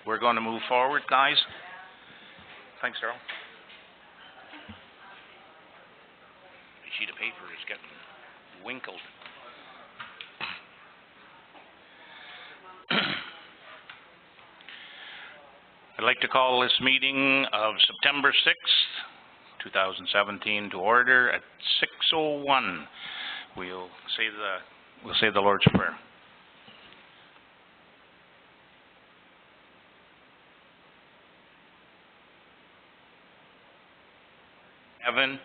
We're going to move forward, guys. Thanks, Darrell. The sheet of paper is getting winkled. I'd like to call this meeting of September 6th, 2017 to order at 6:01. We'll say the Lord's Prayer. Heaven,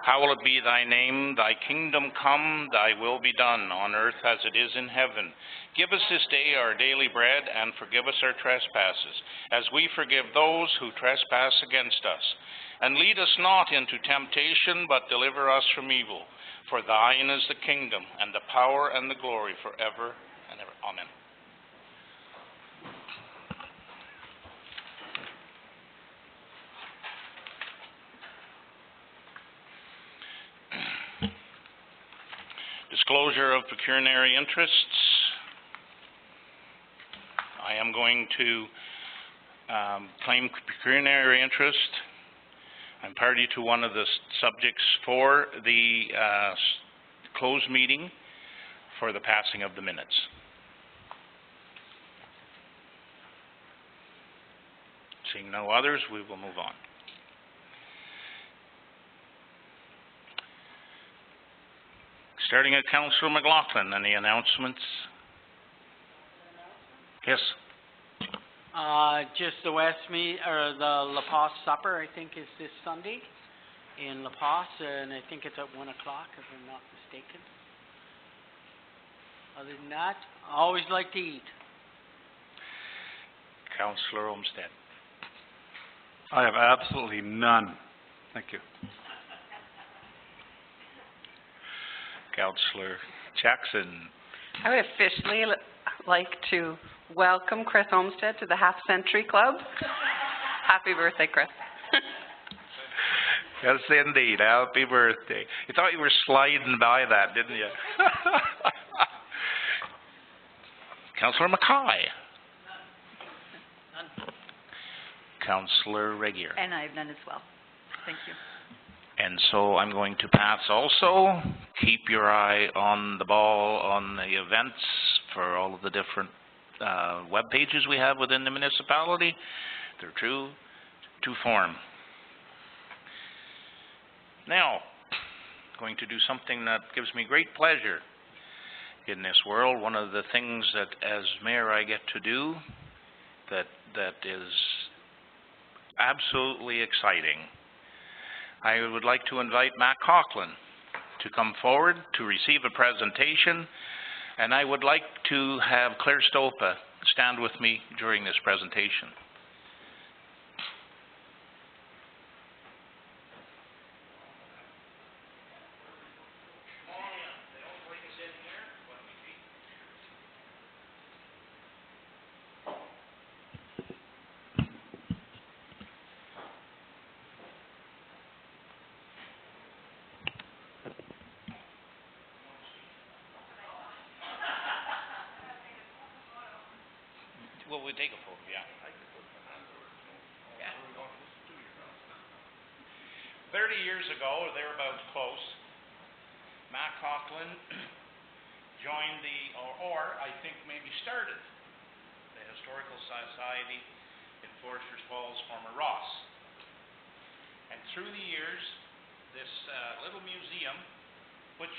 hallowed be thy name, thy kingdom come, thy will be done on earth as it is in heaven. Give us this day our daily bread, and forgive us our trespasses, as we forgive those who trespass against us. And lead us not into temptation, but deliver us from evil. For thine is the kingdom, and the power, and the glory forever and ever. Amen. Disclosure of pecuniary interests. I am going to claim pecuniary interest. I'm party to one of the subjects for the closed meeting for the passing of the minutes. Seeing no others, we will move on. Starting at Councillor McLaughlin, any announcements? Yes. Just the the La Paz supper, I think, is this Sunday in La Paz, and I think it's at 1 o'clock, if I'm not mistaken. Other than that, I always like to eat. Councillor Olmsted. I have absolutely none. Thank you. Councillor Jackson. I would officially like to welcome Chris Olmsted to the Half Century Club. Happy birthday, Chris. Yes, indeed. Happy birthday. You thought you were sliding by that, didn't you? Councillor Mackay. None. Councillor Regier. And I have none as well. Thank you. And so I'm going to pass also. Keep your eye on the ball on the events for all of the different web pages we have within the municipality. They're true to form. Now, going to do something that gives me great pleasure in this world. One of the things that as mayor I get to do that is absolutely exciting. I would like to invite Matt Coughlin to come forward to receive a presentation, and I would like to have Claire Stopa stand with me during this presentation. Well, we'll take a photo, yeah. 30 years ago, or thereabouts close, Matt Coughlin joined or I think maybe started the Historical Society in Foresters Falls, former Ross. And through the years, this little museum, which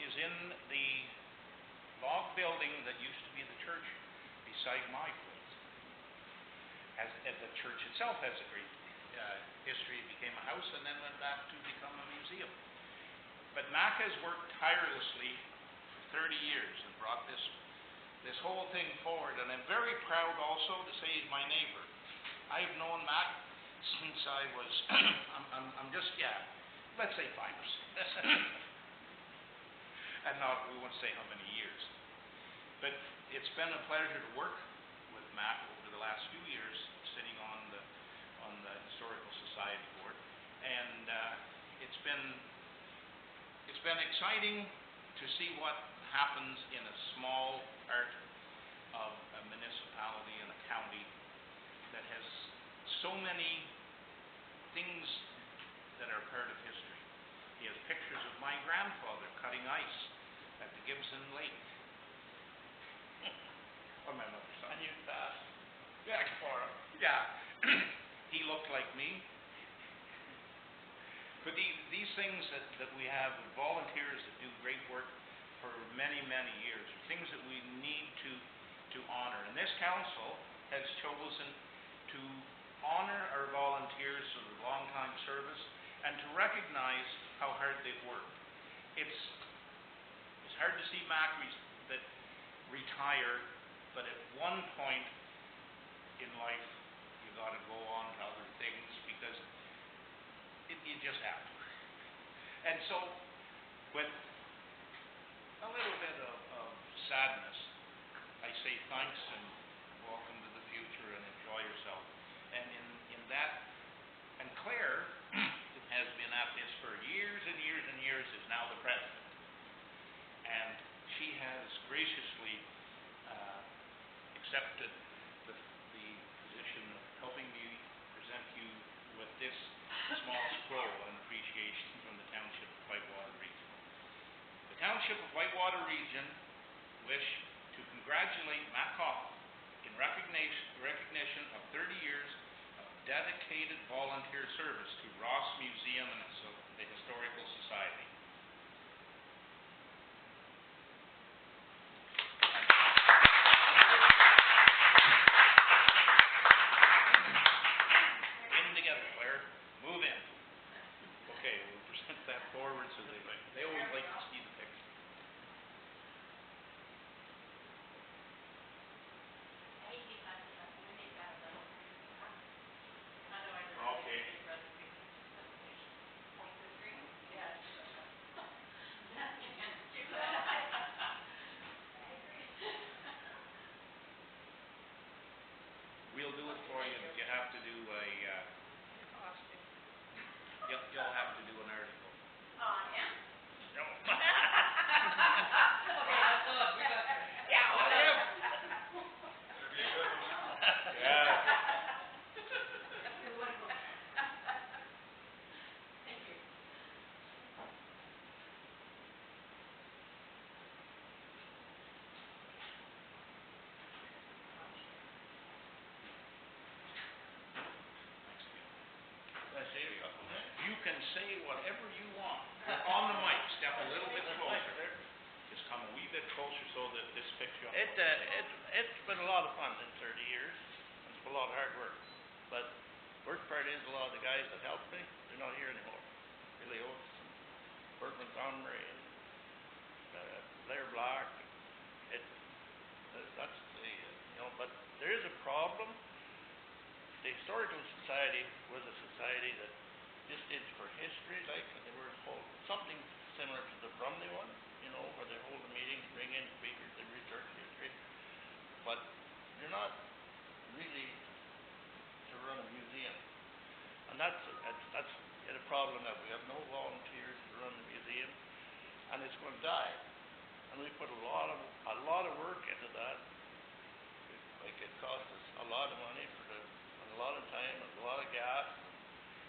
is in the log building that used to be the church beside my place. As the church itself has a great history. It became a house and then went back to become a museum. But Mac has worked tirelessly for 30 years and brought this whole thing forward. And I'm very proud also to say he's my neighbor. I've known Mac since I was, let's say 5 or 6. And we won't say how many years. But it's been a pleasure to work with Matt over the last few years, sitting on the Historical Society board, and it's been exciting to see what happens in a small part of a municipality and a county so many things that are part of history. He has pictures of my grandfather cutting ice at the Gibson Lake. On my mother's side. And you passed. Yeah, for him. Yeah. He looked like me. But these things that we have, volunteers that do great work for many, many years, are things that we need to honor. And this council has chosen to honor our volunteers for their long time service and to recognize how hard they've worked. It's hard to see Macris that retire, but at one point in life you got to go on to other things because you just have to. And so, with a little bit of sadness, I say thanks and welcome to the future and enjoy yourself. And in that, and Claire, who has been at this for years and years and years, is now the president. And she has graciously accepted the position of helping me present you with this small scroll and appreciation from the Township of Whitewater Region. The Township of Whitewater Region wish to congratulate Matt Coughlin in recognition of 30 years of dedicated volunteer service to Ross Museum and the Historical Society. In together, Claire. Move in. Okay, we'll present that forward so they always like to see the picture. Okay. We'll do it for you, but you have to do a, you'll have to do an article. No. Yeah. You can say whatever you want. You're on the mic. Step a little bit closer. Just come a wee bit closer so that this picture. It's been a lot of fun in 30 years. It's been a lot of hard work. But worst part is a lot of the guys that helped me, they're not here anymore. Billy Oates, Bert Montgomery, and Blair Black. That's the, but there is a problem. The Historical Society was a society that just did for history, like they were something similar to the Brumley one, where they hold a meeting, bring in speakers, they research history. But you're not really to run a museum. And that's a problem that we have no volunteers to run the museum, and it's going to die. And we put a lot of work into that. It cost us a lot of money and a lot of time and a lot of gas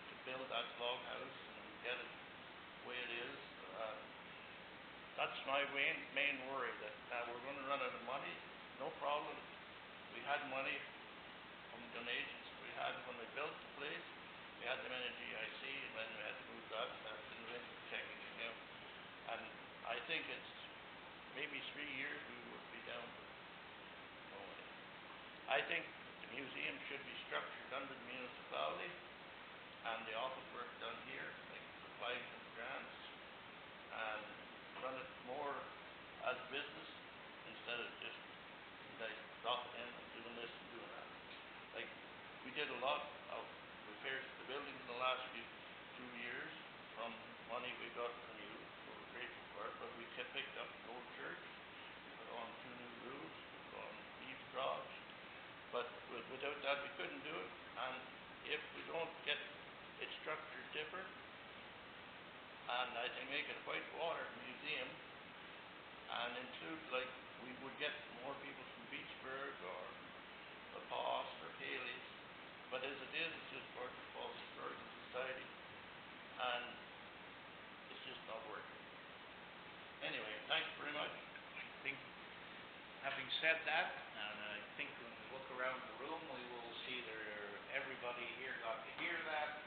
to build that log house and get it the way it is. That's my main worry, that we're going to run out of money. No problem. We had money from donations we had when we built the place. We had them in a GIC, and then we had to move that in the checking account. And I think it's maybe 3 years we would be down to no money. I think the museum should be structured under the municipality, and the office work done here, like applying for the grants, and run it more as business instead of just you guys dropping in and doing this and doing that. Like, we did a lot of repairs to the buildings in the last 2 years from money we got from you. We were grateful for it, but we picked up the old church, we put on 2 new roofs, we put on eaves troughs, but without that we couldn't do it. And if we don't get it structured different, and I think make it a Whitewater museum, and include, like, we would get more people from Beachburg or La Passe or Haley's, but as it is, said that, and I think when we look around the room, we will see everybody here got to hear that,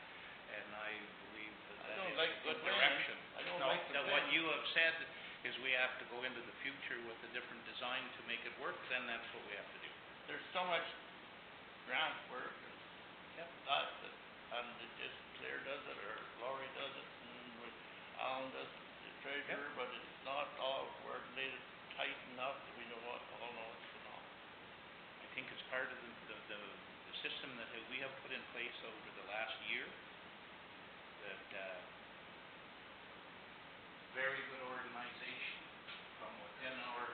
and I believe that I don't is like the the direction. blame. I don't No, like the that what blame. you have said is we have to go into the future with a different design to make it work, then that's what we have to do. There's so much grant work and Yep. and it just Claire does it or Laurie does it and Alan does it, the treasurer, but it's not all coordinated tight enough that we know what all know what's going on. I think it's part of the system that we have put in place over the last year, that very good organization from within our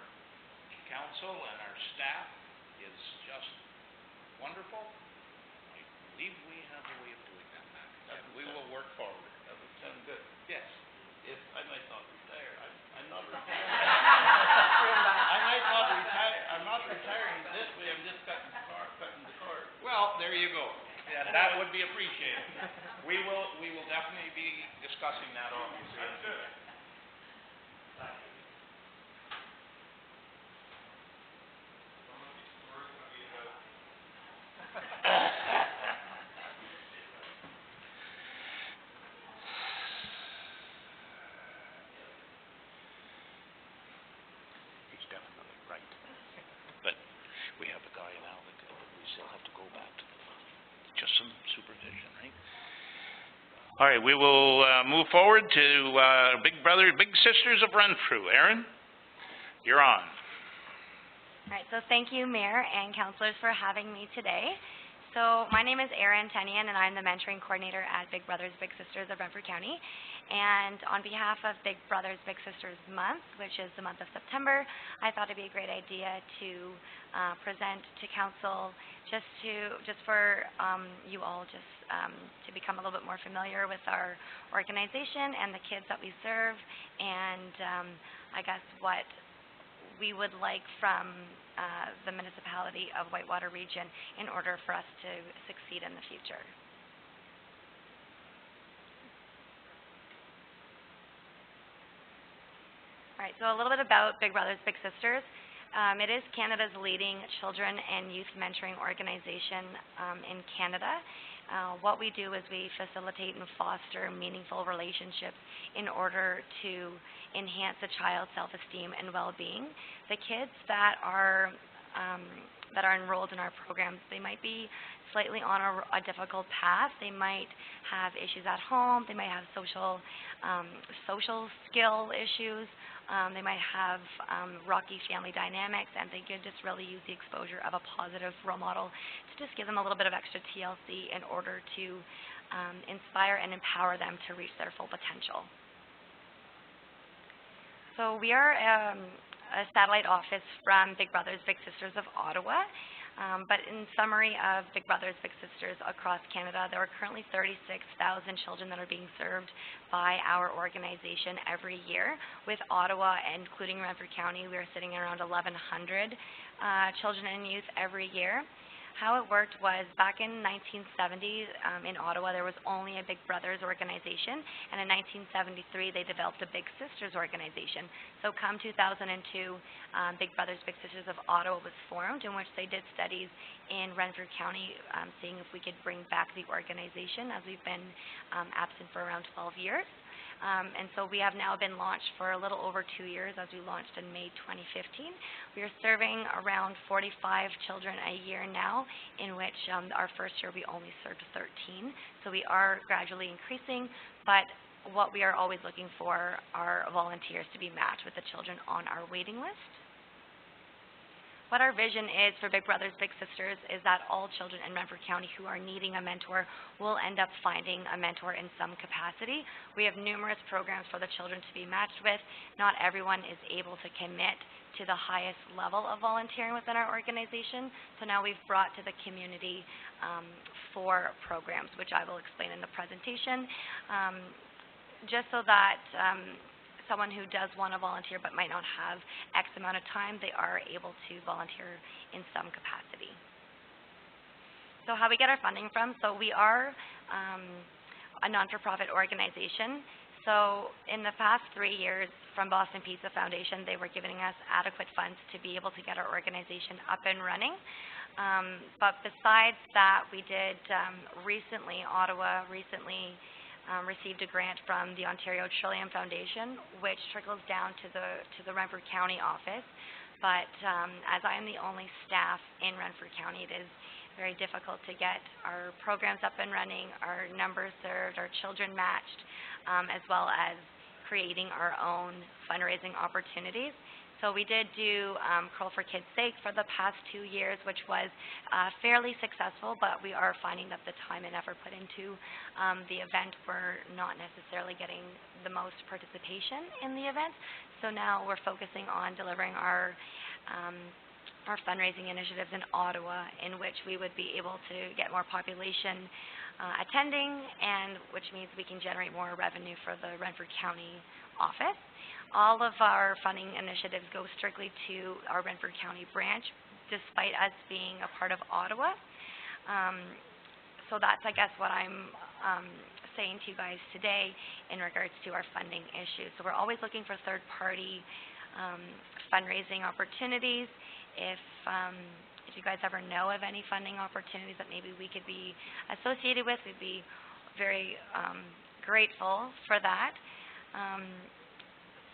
council and our staff is just wonderful. I believe we have a way of doing that, Matt, and we will work forward. That would sound good. Yes. If I might not retire, I'm not retiring. I might not retire. I'm not retiring this way. I'm just cutting the cord. Well, there you go. Yeah, that would be appreciated. We will definitely be discussing that obviously. That's good. He's definitely right. But we have a guy now that we still have to go back to just some supervision, right? All right, we will move forward to Big Brother, Big Sisters of Renfrew. Aaron, you're on. All right, so thank you, Mayor and councillors, for having me today. So my name is Erin Tenian, and I'm the mentoring coordinator at Big Brothers Big Sisters of Renfrew County. And on behalf of Big Brothers Big Sisters Month, which is the month of September, I thought it'd be a great idea to present to council just for you all to become a little bit more familiar with our organization and the kids that we serve, and I guess what we would like from the municipality of Whitewater Region in order for us to succeed in the future. All right, so a little bit about Big Brothers Big Sisters. It is Canada's leading children and youth mentoring organization in Canada. What we do is we facilitate and foster meaningful relationships in order to enhance a child's self-esteem and well-being. The kids that are enrolled in our programs, they might be slightly on a difficult path. They might have issues at home. They might have social skill issues. They might have rocky family dynamics, and they could just really use the exposure of a positive role model to just give them a little bit of extra TLC in order to inspire and empower them to reach their full potential. So we are a satellite office from Big Brothers Big Sisters of Ottawa. But in summary of Big Brothers Big Sisters across Canada, there are currently 36,000 children that are being served by our organization every year. With Ottawa, including Renfrew County, we are sitting around 1,100 children and youth every year. How it worked was back in 1970, in Ottawa, there was only a Big Brothers organization, and in 1973, they developed a Big Sisters organization. So come 2002, Big Brothers Big Sisters of Ottawa was formed, in which they did studies in Renfrew County, seeing if we could bring back the organization, as we've been absent for around 12 years. And so we have now been launched for a little over 2 years, as we launched in May 2015. We are serving around 45 children a year now, in which our first year we only served 13. So we are gradually increasing, but what we are always looking for are volunteers to be matched with the children on our waiting list. What our vision is for Big Brothers Big Sisters is that all children in Renfrew County who are needing a mentor will end up finding a mentor in some capacity. We have numerous programs for the children to be matched with. Not everyone is able to commit to the highest level of volunteering within our organization. So now we've brought to the community 4 programs, which I will explain in the presentation, just so that someone who does want to volunteer but might not have X amount of time, they are able to volunteer in some capacity. So how we get our funding from, so we are a non-for-profit organization. So in the past 3 years from Boston Pizza Foundation, they were giving us adequate funds to be able to get our organization up and running. But besides that, we did Ottawa recently received a grant from the Ontario Trillium Foundation, which trickles down to the Renfrew County office. But as I am the only staff in Renfrew County, it is very difficult to get our programs up and running, our numbers served, our children matched, as well as creating our own fundraising opportunities. So we did do Curl for Kids' Sake for the past 2 years, which was fairly successful, but we are finding that the time and effort put into the event, we're not necessarily getting the most participation in the event. So now we're focusing on delivering our fundraising initiatives in Ottawa, in which we would be able to get more population attending, and which means we can generate more revenue for the Renfrew County office. All of our funding initiatives go strictly to our Renfrew County branch, despite us being a part of Ottawa. So that's, I guess, what I'm saying to you guys today in regards to our funding issues. So we're always looking for third-party fundraising opportunities. If you guys ever know of any funding opportunities that maybe we could be associated with, we'd be very grateful for that.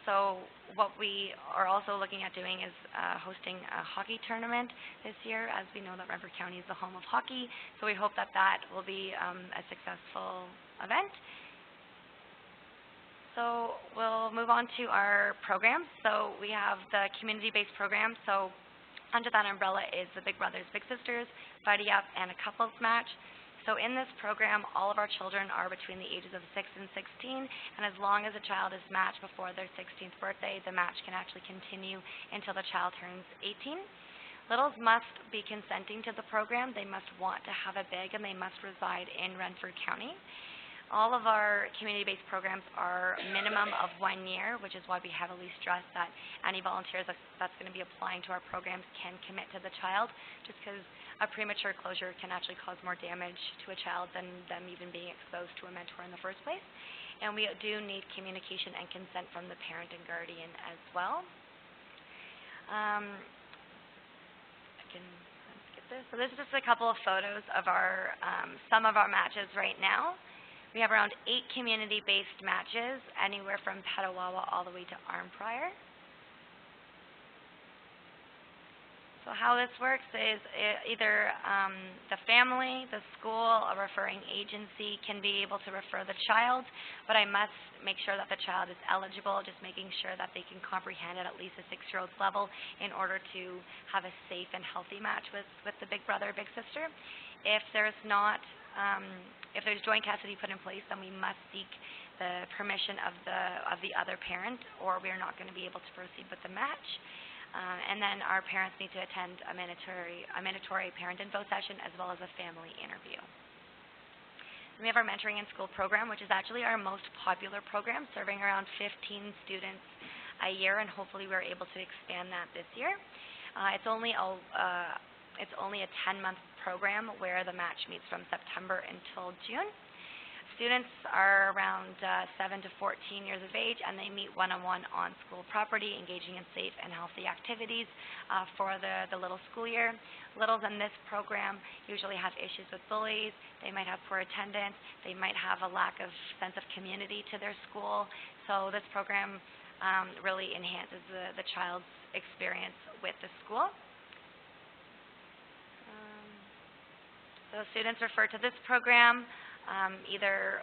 So what we are also looking at doing is hosting a hockey tournament this year, as we know that Renfrew County is the home of hockey. So we hope that that will be a successful event. So we'll move on to our programs. So we have the community-based program. So under that umbrella is the Big Brothers Big Sisters, Buddy Up, and a couples match. So in this program, all of our children are between the ages of 6 and 16, and as long as a child is matched before their 16th birthday, the match can actually continue until the child turns 18. Littles must be consenting to the program. They must want to have a big, and they must reside in Renfrew County. All of our community-based programs are a minimum of 1 year, which is why we heavily stress that any volunteers that's going to be applying to our programs can commit to the child, just because a premature closure can actually cause more damage to a child than them even being exposed to a mentor in the first place. And we do need communication and consent from the parent and guardian as well. Let's get this. So this is just a couple of photos of our some of our matches right now. We have around 8 community-based matches, anywhere from Petawawa all the way to Armprior. So how this works is either the family, the school, a referring agency can be able to refer the child, but I must make sure that the child is eligible, just making sure that they can comprehend at least a 6-year-old's level in order to have a safe and healthy match with the big brother or big sister. If there's not, if there's joint custody put in place, then we must seek the permission of the other parent, or we are not going to be able to proceed with the match. And then our parents need to attend a mandatory parent info session as well as a family interview. We have our mentoring in school program, which is actually our most popular program, serving around 15 students a year, and hopefully we're able to expand that this year. It's only a 10-month program where the match meets from September until June. Students are around 7 to 14 years of age, and they meet one-on-one on school property, engaging in safe and healthy activities for the little school year. Littles in this program usually have issues with bullies. They might have poor attendance. They might have a lack of sense of community to their school. So this program really enhances the child's experience with the school. So students refer to this program. Either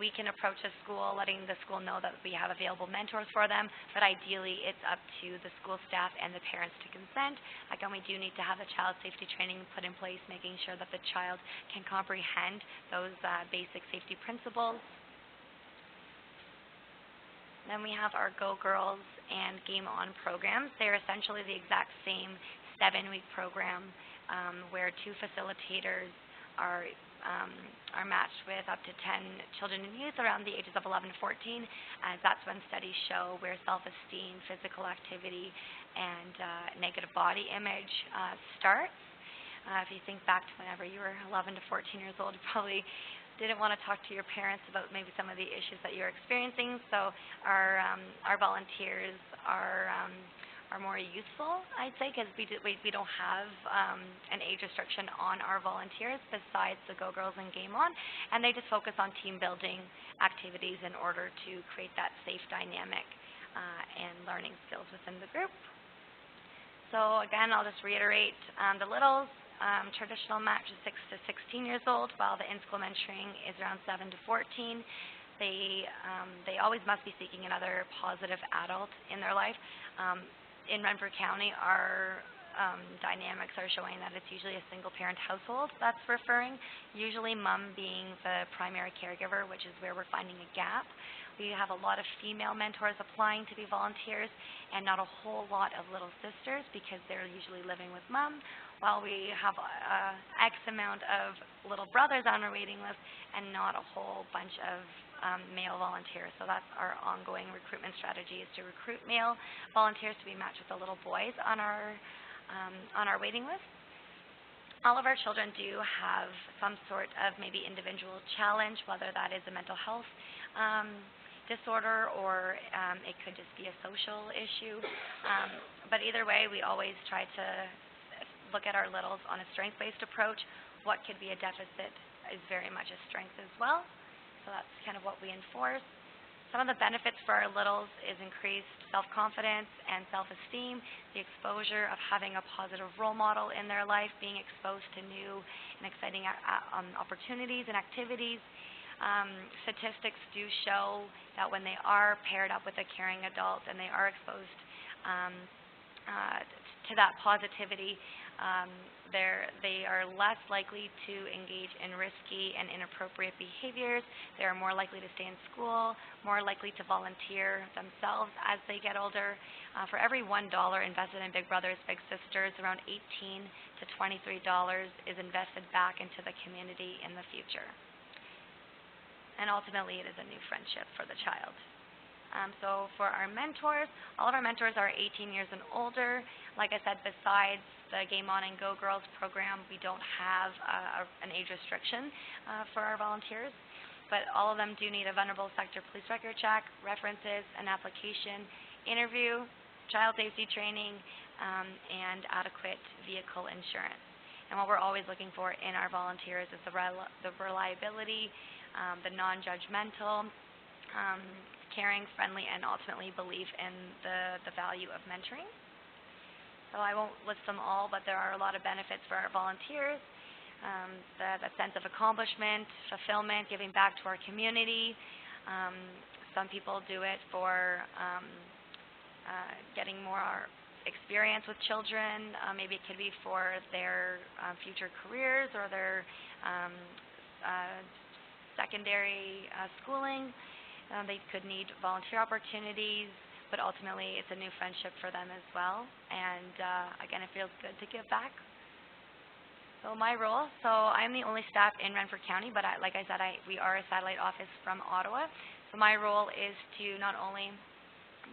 we can approach the school, letting the school know that we have available mentors for them, but ideally it's up to the school staff and the parents to consent. Again, we do need to have the child safety training put in place, making sure that the child can comprehend those basic safety principles. Then we have our Go Girls and Game On programs. They're essentially the exact same 7-week program where 2 facilitators are matched with up to 10 children and youth around the ages of 11 to 14, as that's when studies show where self-esteem, physical activity, and negative body image starts. If you think back to whenever you were 11 to 14 years old, you probably didn't want to talk to your parents about maybe some of the issues that you're experiencing. So our volunteers are more useful, I'd say, because we don't have an age restriction on our volunteers besides the Go Girls and Game On, and they just focus on team building activities in order to create that safe dynamic and learning skills within the group. So again, I'll just reiterate the littles. Traditional match is 6 to 16 years old, while the in-school mentoring is around 7 to 14. They always must be seeking another positive adult in their life. In Renfrew County, our dynamics are showing that it's usually a single-parent household that's referring, usually mom being the primary caregiver, which is where we're finding a gap. We have a lot of female mentors applying to be volunteers and not a whole lot of little sisters because they're usually living with mom, while we have X amount of little brothers on our waiting list and not a whole bunch of male volunteers. So that's our ongoing recruitment strategy, is to recruit male volunteers to be matched with the little boys on our waiting list. All of our children do have some sort of maybe individual challenge, whether that is a mental health disorder or it could just be a social issue. But either way, we always try to look at our littles on a strength-based approach. What could be a deficit is very much a strength as well. So that's kind of what we enforce. Some of the benefits for our littles is increased self-confidence and self-esteem, the exposure of having a positive role model in their life, being exposed to new and exciting opportunities and activities. Statistics do show that when they are paired up with a caring adult and they are exposed to that positivity, they are less likely to engage in risky and inappropriate behaviors. They are more likely to stay in school, more likely to volunteer themselves as they get older. For every $1 invested in Big Brothers Big Sisters, around $18 to $23 is invested back into the community in the future. And ultimately, it is a new friendship for the child. So for our mentors, all of our mentors are 18 years and older. Like I said, besides the Game On and Go Girls program, we don't have an age restriction for our volunteers. But all of them do need a vulnerable sector police record check, references, an application, interview, child safety training, and adequate vehicle insurance. And what we're always looking for in our volunteers is the reliability, the non-judgmental, caring, friendly, and ultimately belief in the value of mentoring. So I won't list them all, but there are a lot of benefits for our volunteers. The sense of accomplishment, fulfillment, giving back to our community. Some people do it for getting more experience with children. Maybe it could be for their future careers or their secondary schooling. They could need volunteer opportunities, but ultimately it's a new friendship for them as well. And again, it feels good to give back. So my role, I'm the only staff in Renfrew County, but like I said, we are a satellite office from Ottawa. So my role is to not only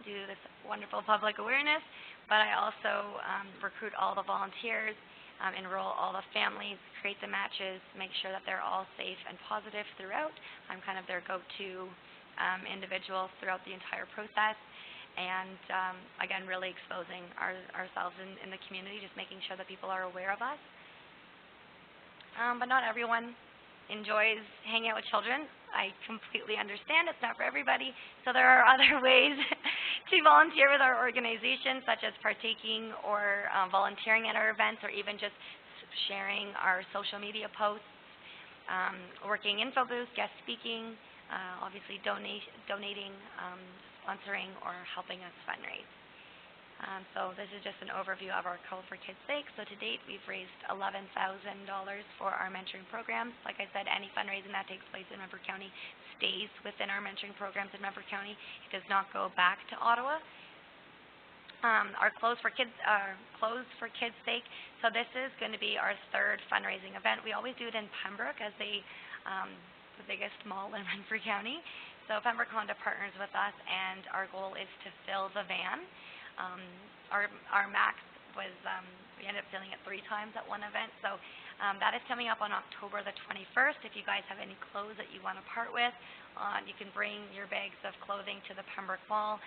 do this wonderful public awareness, but I also recruit all the volunteers, enroll all the families, create the matches, make sure that they're all safe and positive throughout. I'm kind of their go-to individual throughout the entire process. And again, really exposing ourselves in the community, just making sure that people are aware of us. But not everyone enjoys hanging out with children. I completely understand it's not for everybody. So there are other ways to volunteer with our organization, such as partaking or volunteering at our events, or even just sharing our social media posts, working info booths, guest speaking, obviously donating, sponsoring, or helping us fundraise. So this is just an overview of our Code for Kids' Sake. So to date, we've raised $11,000 for our mentoring programs. Like I said, any fundraising that takes place in Renfrew County stays within our mentoring programs in Renfrew County. It does not go back to Ottawa. Our Clothes for Kids' Sake. So this is going to be our third fundraising event. We always do it in Pembroke as the biggest mall in Renfrew County. So Pembroke Honda partners with us, and our goal is to fill the van. Our max was, we ended up filling it 3 times at one event, so That is coming up on October the 21st. If you guys have any clothes that you want to part with, you can bring your bags of clothing to the Pembroke Mall.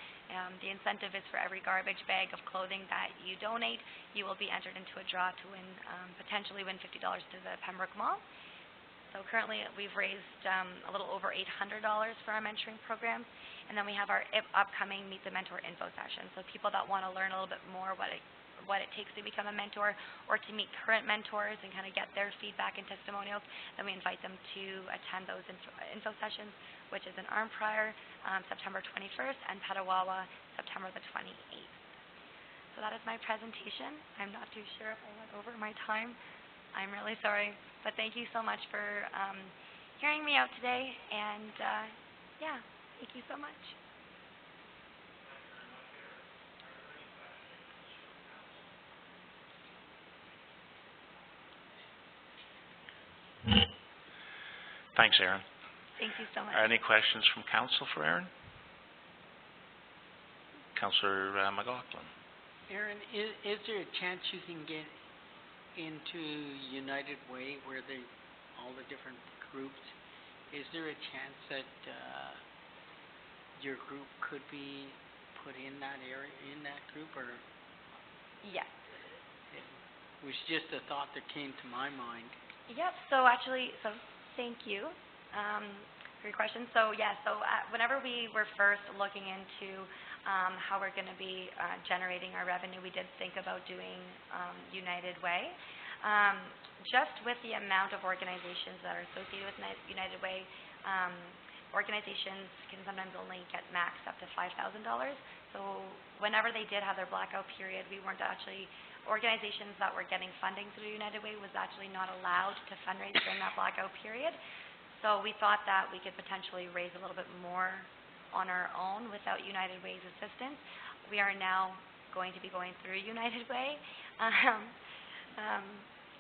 The incentive is for every garbage bag of clothing that you donate, you will be entered into a draw to win, potentially win $50 to the Pembroke Mall. So currently we've raised a little over $800 for our mentoring programs. And then we have our upcoming Meet the Mentor info session. So people that want to learn a little bit more what it takes to become a mentor, or to meet current mentors and kind of get their feedback and testimonials, then we invite them to attend those info sessions, which is in Arnprior, September 21st, and Petawawa, September the 28th. So that is my presentation. I'm not too sure if I went over my time. I'm really sorry, but thank you so much for hearing me out today, and yeah, thank you so much. Thanks, Erin. Thank you so much. Are any questions from council for Erin? Councillor McLaughlin. Aaron, is there a chance you can get into United Way where all the different groups, is there a chance that your group could be put in that area, in that group, or? Yes. It was just a thought that came to my mind. Yep, so actually, thank you for your question. So yeah, whenever we were first looking into how we're going to be generating our revenue, we did think about doing United Way. Just with the amount of organizations that are associated with United Way, organizations can sometimes only get maxed up to $5,000. So whenever they did have their blackout period, organizations that were getting funding through United Way was actually not allowed to fundraise during that blackout period. So we thought that we could potentially raise a little bit more on our own without United Way's assistance. We are now going to be going through United Way.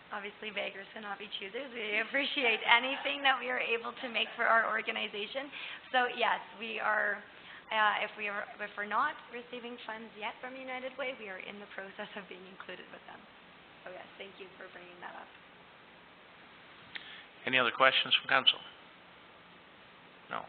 Obviously, beggars cannot be choosers. We appreciate anything that we are able to make for our organization. So yes, we are. If we're not receiving funds yet from United Way, we are in the process of being included with them. So yes, thank you for bringing that up. Any other questions from council? No.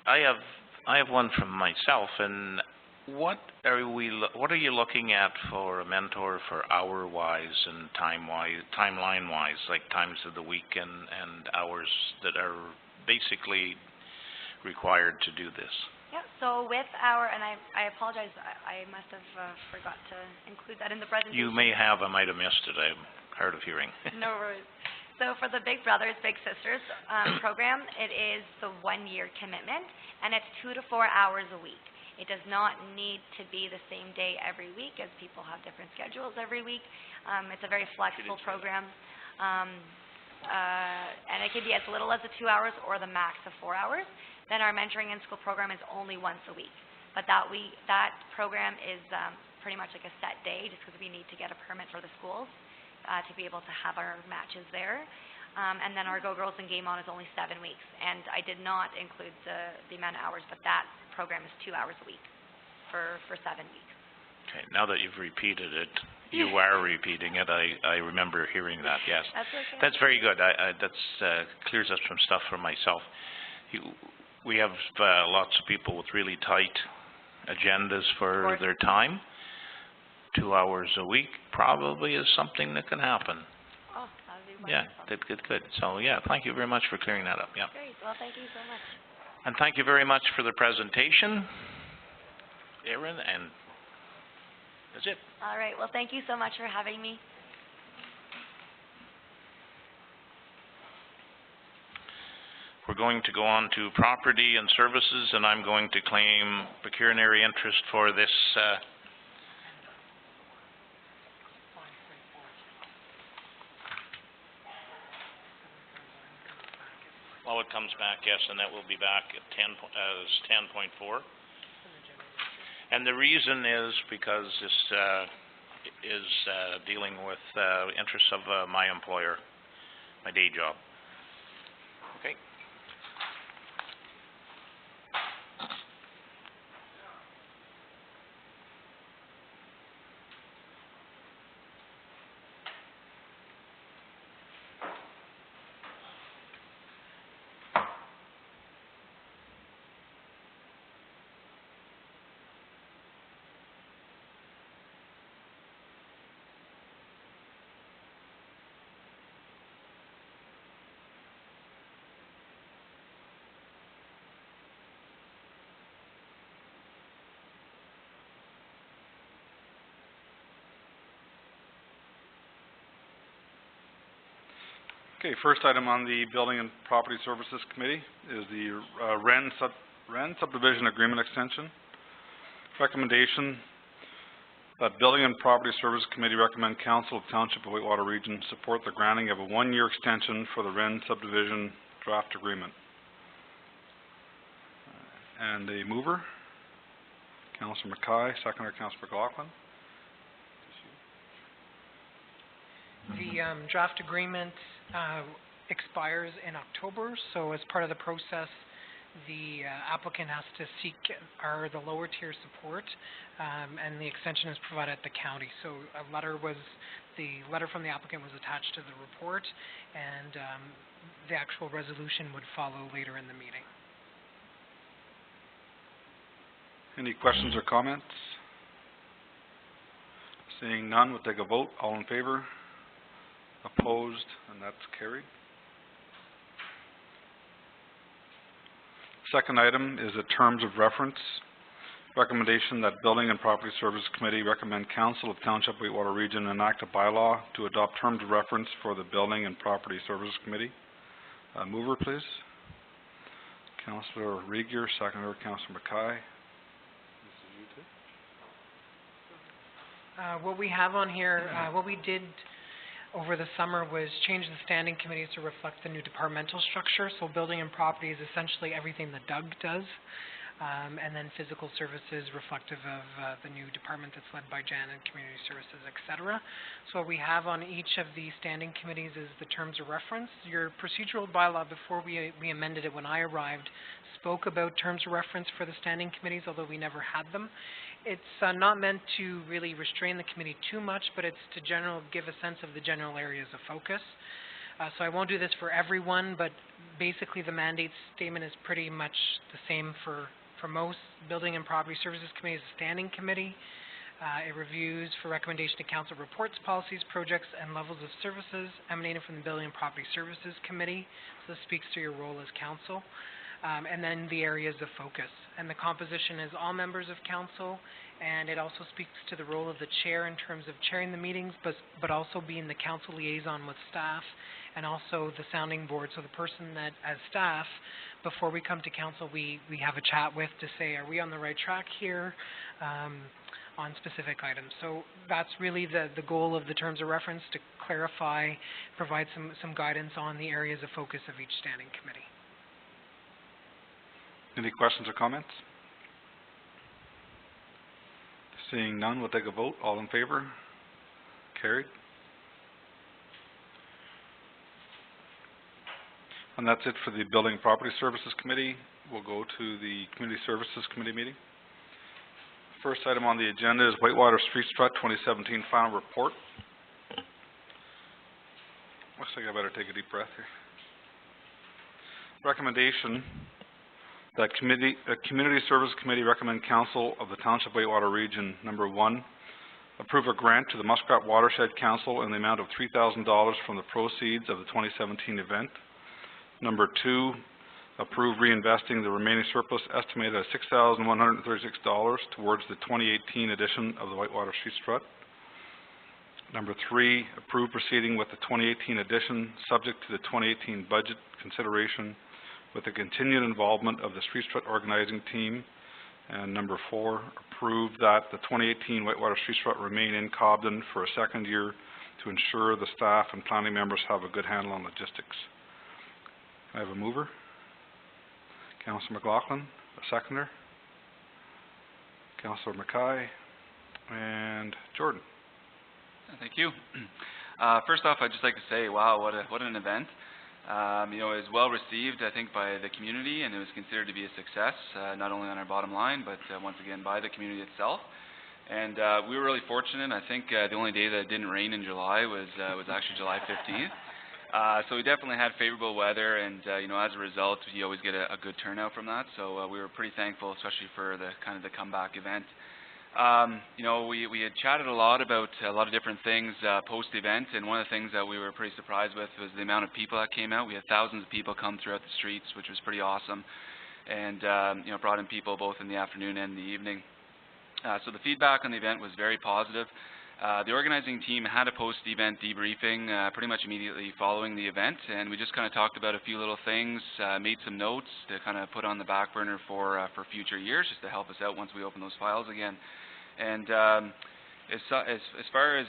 I have one from myself, and what are you looking at for a mentor for hour-wise and timeline-wise, like times of the week and hours that are basically required to do this? Yeah, so with and I apologize, I must have forgot to include that in the presentation. You may have, I might have missed it, I'm hard of hearing. No worries. So for the Big Brothers Big Sisters program, it is the 1-year commitment, and it's 2 to 4 hours a week. It does not need to be the same day every week, as people have different schedules every week. It's a very flexible program, and it can be as little as 2 hours or the max of 4 hours. Then our mentoring in school program is only once a week, but that program is pretty much like a set day, just because we need to get a permit for the schools to be able to have our matches there. And then our Go Girls and Game On is only 7 weeks, and I did not include the amount of hours, but that program is 2 hours a week for 7 weeks. Okay, now that you've repeated it, you are repeating it. I remember hearing that, yes. That's okay. That's very good. That's clears up some stuff for myself. We have lots of people with really tight agendas for their time. 2 hours a week probably is something that can happen. Oh, that would be wonderful. Yeah, good. So, yeah, thank you very much for clearing that up. Yeah. Great. Well, thank you so much. And thank you very much for the presentation, Erin, and that's it. All right. Well, thank you so much for having me. We're going to go on to property and services, and I'm going to claim pecuniary interest for this well, it comes back, yes, and that will be back at 10.4. And the reason is because this is dealing with interests of my employer, my day job. Okay. Okay, first item on the Building and Property Services Committee is the Wren Subdivision Agreement Extension. Recommendation that Building and Property Services Committee recommend Council of Township of Whitewater Region support the granting of a 1-year extension for the Wren Subdivision Draft Agreement. And a mover, Councillor Mackay, seconder, Councillor McLaughlin. The draft agreement expires in October, so as part of the process, the applicant has to seek the lower tier support, and the extension is provided at the county. So the letter from the applicant was attached to the report, and the actual resolution would follow later in the meeting. Any questions or comments? Seeing none, we'll take a vote. All in favor? Opposed? And that's carried. Second item is the terms of reference. Recommendation that Building and Property Services Committee recommend Council of Township Whitewater Region enact a bylaw to adopt terms of reference for the Building and Property Services Committee. Mover, please. Councillor Rieger, seconder, Councillor Mackay. What we have on here, what we did over the summer was change the standing committees to reflect the new departmental structure. So building and property is essentially everything that Doug does, and then physical services reflective of the new department that's led by Jan and community services, etc. So what we have on each of the standing committees is the terms of reference. Your procedural bylaw, before we amended it when I arrived, spoke about terms of reference for the standing committees, although we never had them. It's not meant to really restrain the committee too much, but it's to give a sense of the general areas of focus. So I won't do this for everyone, but basically the mandate statement is pretty much the same for most. Building and Property Services Committee is a standing committee. It reviews for recommendation to Council reports, policies, projects, and levels of services emanating from the Building and Property Services Committee. So this speaks to your role as Council. And then the areas of focus. And the composition is all members of Council, and it also speaks to the role of the Chair in terms of chairing the meetings, but also being the Council liaison with staff, and also the sounding board. So the person that, as staff, before we come to Council, we have a chat with to say, are we on the right track here on specific items? So that's really the goal of the terms of reference, to clarify, provide some guidance on the areas of focus of each standing committee. Any questions or comments? Seeing none, we'll take a vote. All in favor? Carried. And that's it for the Building and Property Services Committee. We'll go to the Community Services Committee meeting. First item on the agenda is Whitewater Street Strut 2017 final report. Looks like I better take a deep breath here. Recommendation that Community Service Committee recommend Council of the Township of Whitewater Region, number 1, approve a grant to the Muskrat Watershed Council in the amount of $3,000 from the proceeds of the 2017 event. Number 2, approve reinvesting the remaining surplus estimated at $6,136 towards the 2018 edition of the Whitewater Street Strut. Number 3, approve proceeding with the 2018 edition subject to the 2018 budget consideration with the continued involvement of the Street Strut organizing team. And number 4, approve that the 2018 Whitewater Street Strut remain in Cobden for a second year to ensure the staff and planning members have a good handle on logistics. I have a mover. Councillor McLaughlin, a seconder. Councillor Mackay, and Jordan. Thank you. First off, I'd just like to say, wow, what an event. You know, it was well received, I think, by the community, and it was considered to be a success, not only on our bottom line, but once again by the community itself. And we were really fortunate. I think the only day that it didn't rain in July was actually July 15th. So we definitely had favorable weather, and you know, as a result, you always get a good turnout from that. So we were pretty thankful, especially for the kind of the comeback event. You know, we had chatted a lot about a lot of different things post-event, and one of the things that we were pretty surprised with was the amount of people that came out. We had thousands of people come throughout the streets, which was pretty awesome, and you know, brought in people both in the afternoon and the evening. So the feedback on the event was very positive. The organizing team had a post-event debriefing pretty much immediately following the event, and we just kind of talked about a few little things, made some notes to kind of put on the back burner for future years, just to help us out once we open those files again. And as far as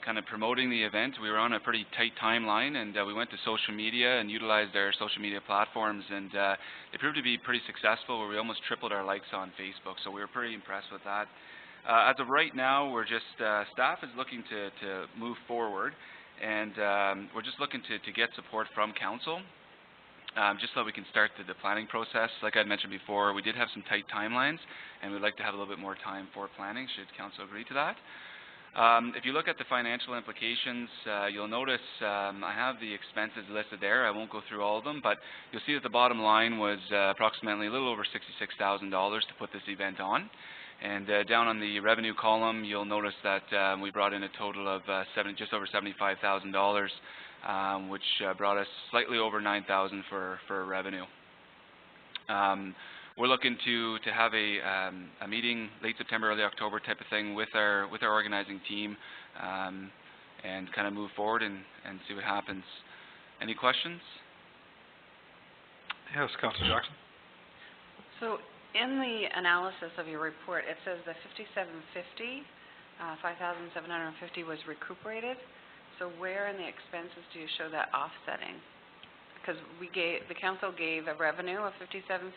kind of promoting the event, we were on a pretty tight timeline, and we went to social media and utilized our social media platforms, and they proved to be pretty successful, where we almost tripled our likes on Facebook, so we were pretty impressed with that. As of right now, we're just, staff is looking to move forward, and we're just looking to get support from council, just so we can start the planning process. Like I mentioned before, we did have some tight timelines, and we'd like to have a little bit more time for planning, should council agree to that. If you look at the financial implications, you'll notice I have the expenses listed there. I won't go through all of them, but you'll see that the bottom line was approximately a little over $66,000 to put this event on. And down on the revenue column, you'll notice that we brought in a total of just over $75,000, which brought us slightly over $9,000 for revenue. We're looking to have a meeting late September, early October type of thing with our organizing team, and kind of move forward and see what happens. Any questions? Yes, Councillor Jackson. So in the analysis of your report, it says the 5,750 was recuperated. So where in the expenses do you show that offsetting? Because the council gave a revenue of 5,750,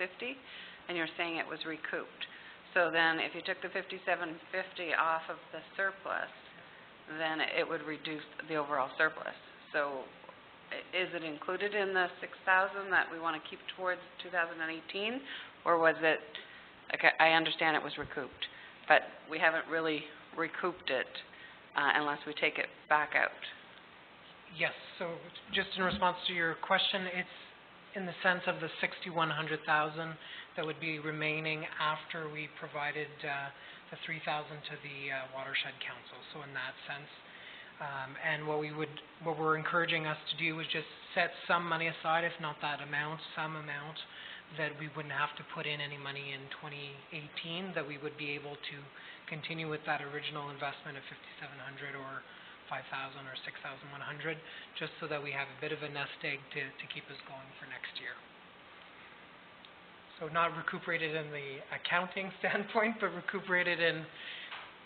and you're saying it was recouped. So then, if you took the 5,750 off of the surplus, then it would reduce the overall surplus. So, is it included in the 6,000 that we want to keep towards 2018, or was it? Okay, I understand it was recouped, but we haven't really recouped it unless we take it back out. Yes, so just in response to your question, it's in the sense of the $6,100,000 that would be remaining after we provided the $3,000 to the Watershed Council. So in that sense, and what we're encouraging us to do is just set some money aside, if not that amount, some amount that we wouldn't have to put in any money in 2018, that we would be able to continue with that original investment of $5,700 or $5,000 or $6,100, just so that we have a bit of a nest egg to keep us going for next year. So not recuperated in the accounting standpoint, but recuperated in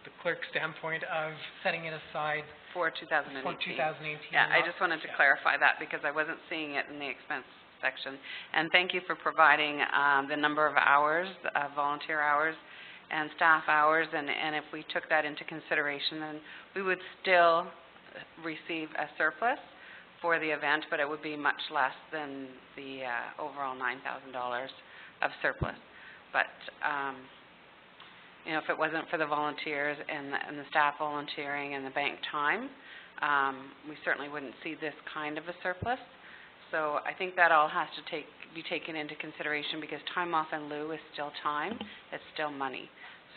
the clerk standpoint of setting it aside for 2018. For 2018. Yeah, I just wanted to clarify that because I wasn't seeing it in the expense section. And thank you for providing the number of hours, volunteer hours, and staff hours, and if we took that into consideration, then we would still receive a surplus for the event, but it would be much less than the overall $9,000 of surplus. But you know, if it wasn't for the volunteers and the staff volunteering and the bank time, we certainly wouldn't see this kind of a surplus. So I think that all has to be taken into consideration, because time off in lieu is still time, it's still money.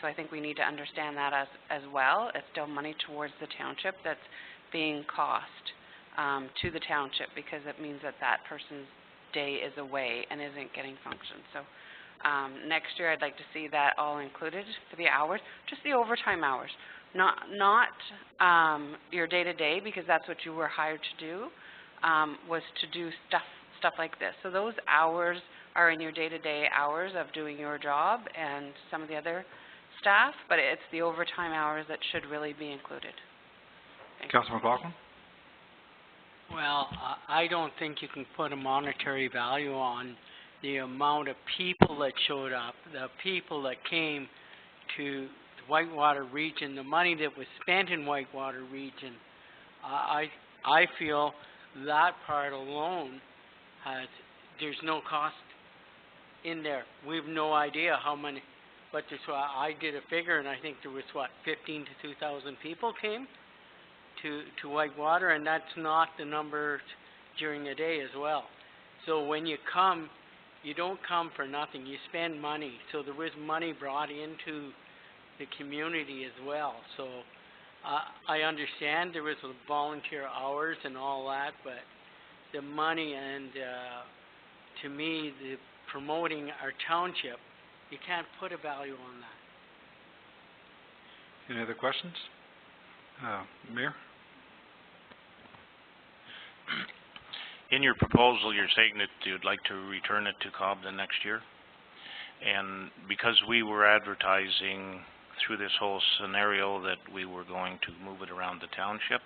So I think we need to understand that as well. It's still money towards the township that's being cost to the township, because it means that that person's day is away and isn't getting function. So next year I'd like to see that all included for the hours, just the overtime hours, not your day-to-day, because that's what you were hired to do. Was to do stuff like this. So those hours are in your day-to-day hours of doing your job and some of the other staff, but it's the overtime hours that should really be included. Councillor McLaughlin? Well, I don't think you can put a monetary value on the amount of people that showed up, the people that came to the Whitewater region, the money that was spent in Whitewater region. I feel that part alone there's no cost in there. We have no idea how many, but I did a figure, and I think there was 15 to 2,000 people came to Whitewater, and that's not the number during the day as well. So when you come, you don't come for nothing. You spend money. So there was money brought into the community as well. So I understand there was volunteer hours and all that, but the money and to me, the promoting our township, you can't put a value on that. Any other questions? Mayor? In your proposal, you're saying that you'd like to return it to Cobden next year. And because we were advertising through this whole scenario that we were going to move it around the township,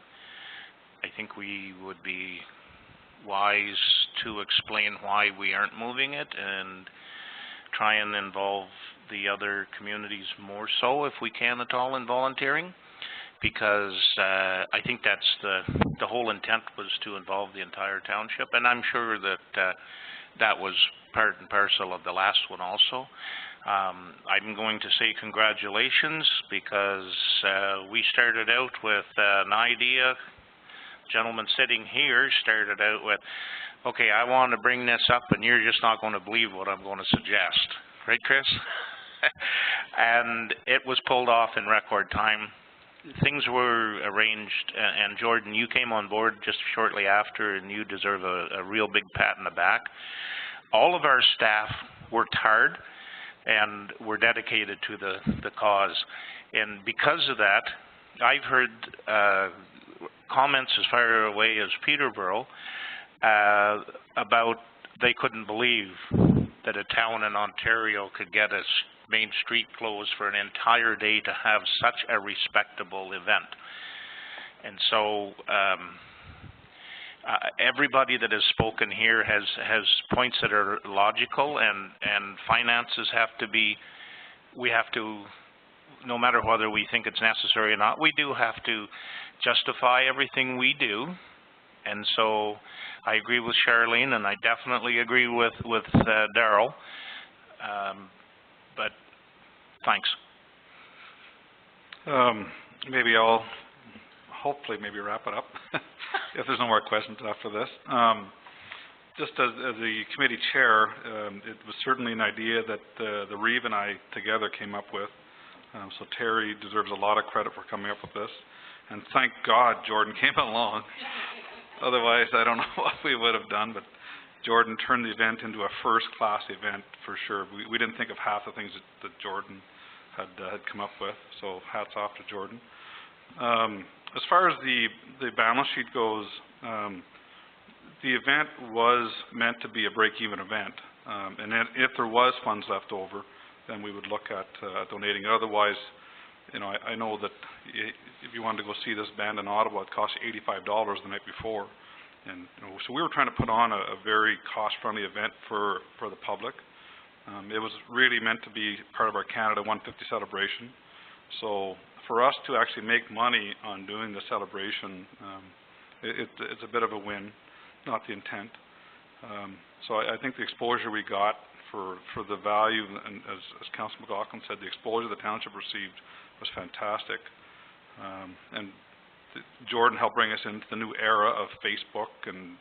I think we would be wise to explain why we aren't moving it and try and involve the other communities more so, if we can at all, in volunteering. Because I think that's the whole intent, was to involve the entire township, and I'm sure that that was part and parcel of the last one also. I'm going to say congratulations, because we started out with an idea. Gentleman sitting here started out with, okay, I want to bring this up, and you're just not going to believe what I'm going to suggest, right, Chris? And it was pulled off in record time. Things were arranged, and Jordan, you came on board just shortly after, and you deserve a real big pat in the back. All of our staff worked hard and were dedicated to the cause. And because of that, I've heard comments as far away as Peterborough about they couldn't believe that a town in Ontario could get a main street closed for an entire day to have such a respectable event. And so everybody that has spoken here has points that are logical, and finances have to be, we have to, no matter whether we think it's necessary or not, we do have to justify everything we do. And so I agree with Charlene, and I definitely agree with Darrell. But thanks. Maybe I'll hopefully wrap it up if there's no more questions after this. Just as the committee chair, it was certainly an idea that the Reeve and I together came up with. So Terry deserves a lot of credit for coming up with this. And thank God Jordan came along. Otherwise, I don't know what we would have done, but Jordan turned the event into a first-class event for sure. We didn't think of half the things that Jordan had come up with, so hats off to Jordan. As far as the balance sheet goes, the event was meant to be a break-even event, and if there was funds left over, then we would look at donating. Otherwise, you know, I know that if you wanted to go see this band in Ottawa, it cost you $85 the night before. And you know, so we were trying to put on a very cost-friendly event for the public. It was really meant to be part of our Canada 150 celebration. So for us to actually make money on doing the celebration, it's a bit of a win, not the intent. So I think the exposure we got for the value, and as Councillor McLaughlin said, the exposure the township received was fantastic. And Jordan helped bring us into the new era of Facebook and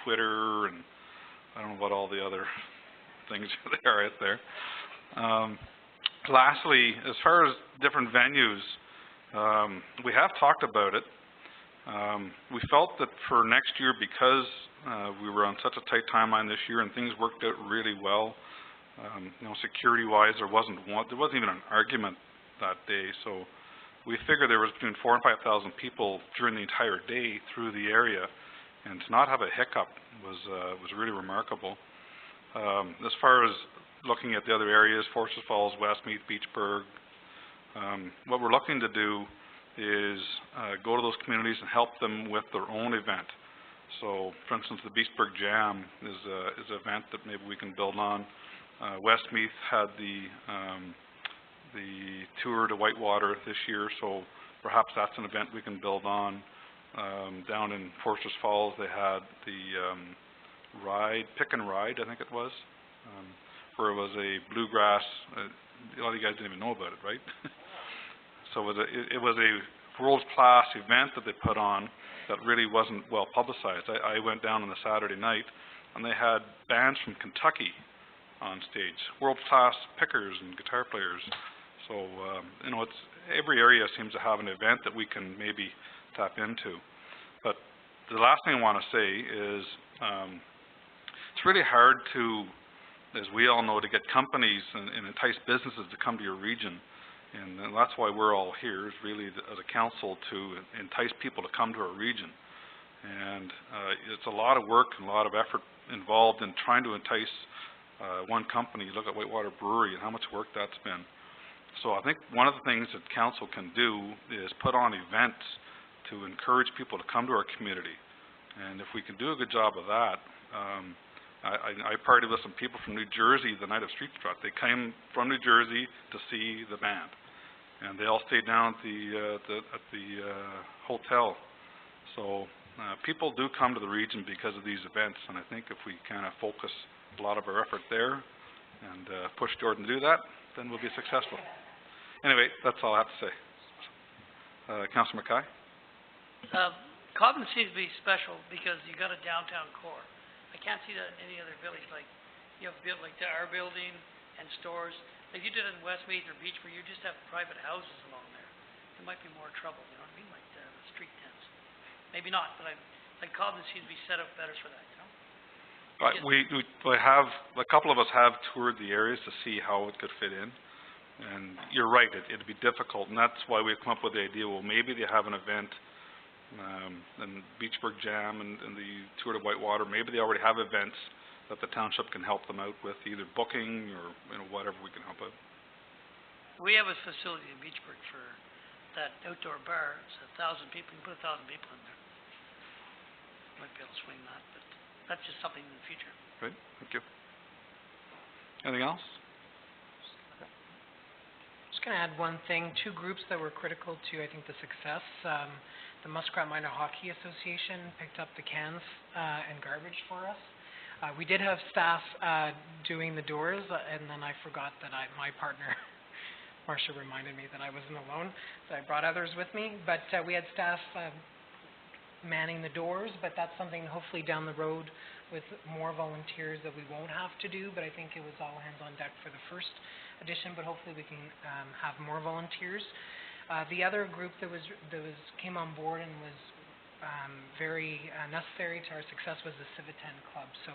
Twitter, and I don't know what all the other things there are out there. Lastly, as far as different venues, we have talked about it. We felt that for next year, because we were on such a tight timeline this year and things worked out really well, you know, security-wise, there wasn't even an argument that day. So we figured there was between 4,000 and 5,000 people during the entire day through the area, and to not have a hiccup was really remarkable. As far as looking at the other areas, Forces Falls, Westmeath, Beachburg, what we're looking to do is go to those communities and help them with their own event. So, for instance, the Beachburg Jam is an event that maybe we can build on. Westmeath had the tour to Whitewater this year, so perhaps that's an event we can build on. Down in Forces Falls, they had the pick and ride, I think it was, where it was a bluegrass. A lot of you guys didn't even know about it, right? So it was a world-class event that they put on that really wasn't well publicized. I went down on the Saturday night, and they had bands from Kentucky on stage, world-class pickers and guitar players. So, you know, every area seems to have an event that we can maybe tap into. But the last thing I want to say is it's really hard to, as we all know, to get companies and entice businesses to come to your region. And that's why we're all here, is really as a council to entice people to come to our region. And it's a lot of work and a lot of effort involved in trying to entice one company. Look at Whitewater Brewery and how much work that's been. So I think one of the things that council can do is put on events to encourage people to come to our community. And if we can do a good job of that, I partied with some people from New Jersey the night of Street Strut. They came from New Jersey to see the band, and they all stayed down at the hotel. So people do come to the region because of these events, and I think if we kind of focus a lot of our effort there and push Jordan to do that, then we'll be successful. Anyway, that's all I have to say. Councillor Mackay? Cobden seems to be special because you got a downtown core. I can't see that in any other village. Like, you have built like our building and stores. Like you did in Westmeath or Beach, where you just have private houses along there. There might be more trouble, you know what I mean? Like the street tents. Maybe not, but like Cobden seems to be set up better for that, you know? We have, a couple of us have toured the areas to see how it could fit in. And you're right, it'd be difficult, and that's why we've come up with the idea, well, maybe they have an event, and Beachburg Jam and the Tour to Whitewater, maybe they already have events that the township can help them out with, either booking or, you know, whatever we can help out. We have a facility in Beachburg for that outdoor bar. It's 1,000 people. You can put 1,000 people in there. Might be able to swing that, but that's just something in the future. Great, thank you. Anything else? Just going to add one thing. Two groups that were critical to, I think, the success. The Muskrat Minor Hockey Association picked up the cans and garbage for us. We did have staff doing the doors, and then I forgot that my partner, Marcia, reminded me that I wasn't alone, so I brought others with me. But we had staff manning the doors, but that's something hopefully down the road with more volunteers that we won't have to do. But I think it was all hands on deck for the first edition, but hopefully we can have more volunteers. The other group that came on board and was very necessary to our success was the Civitan Club. So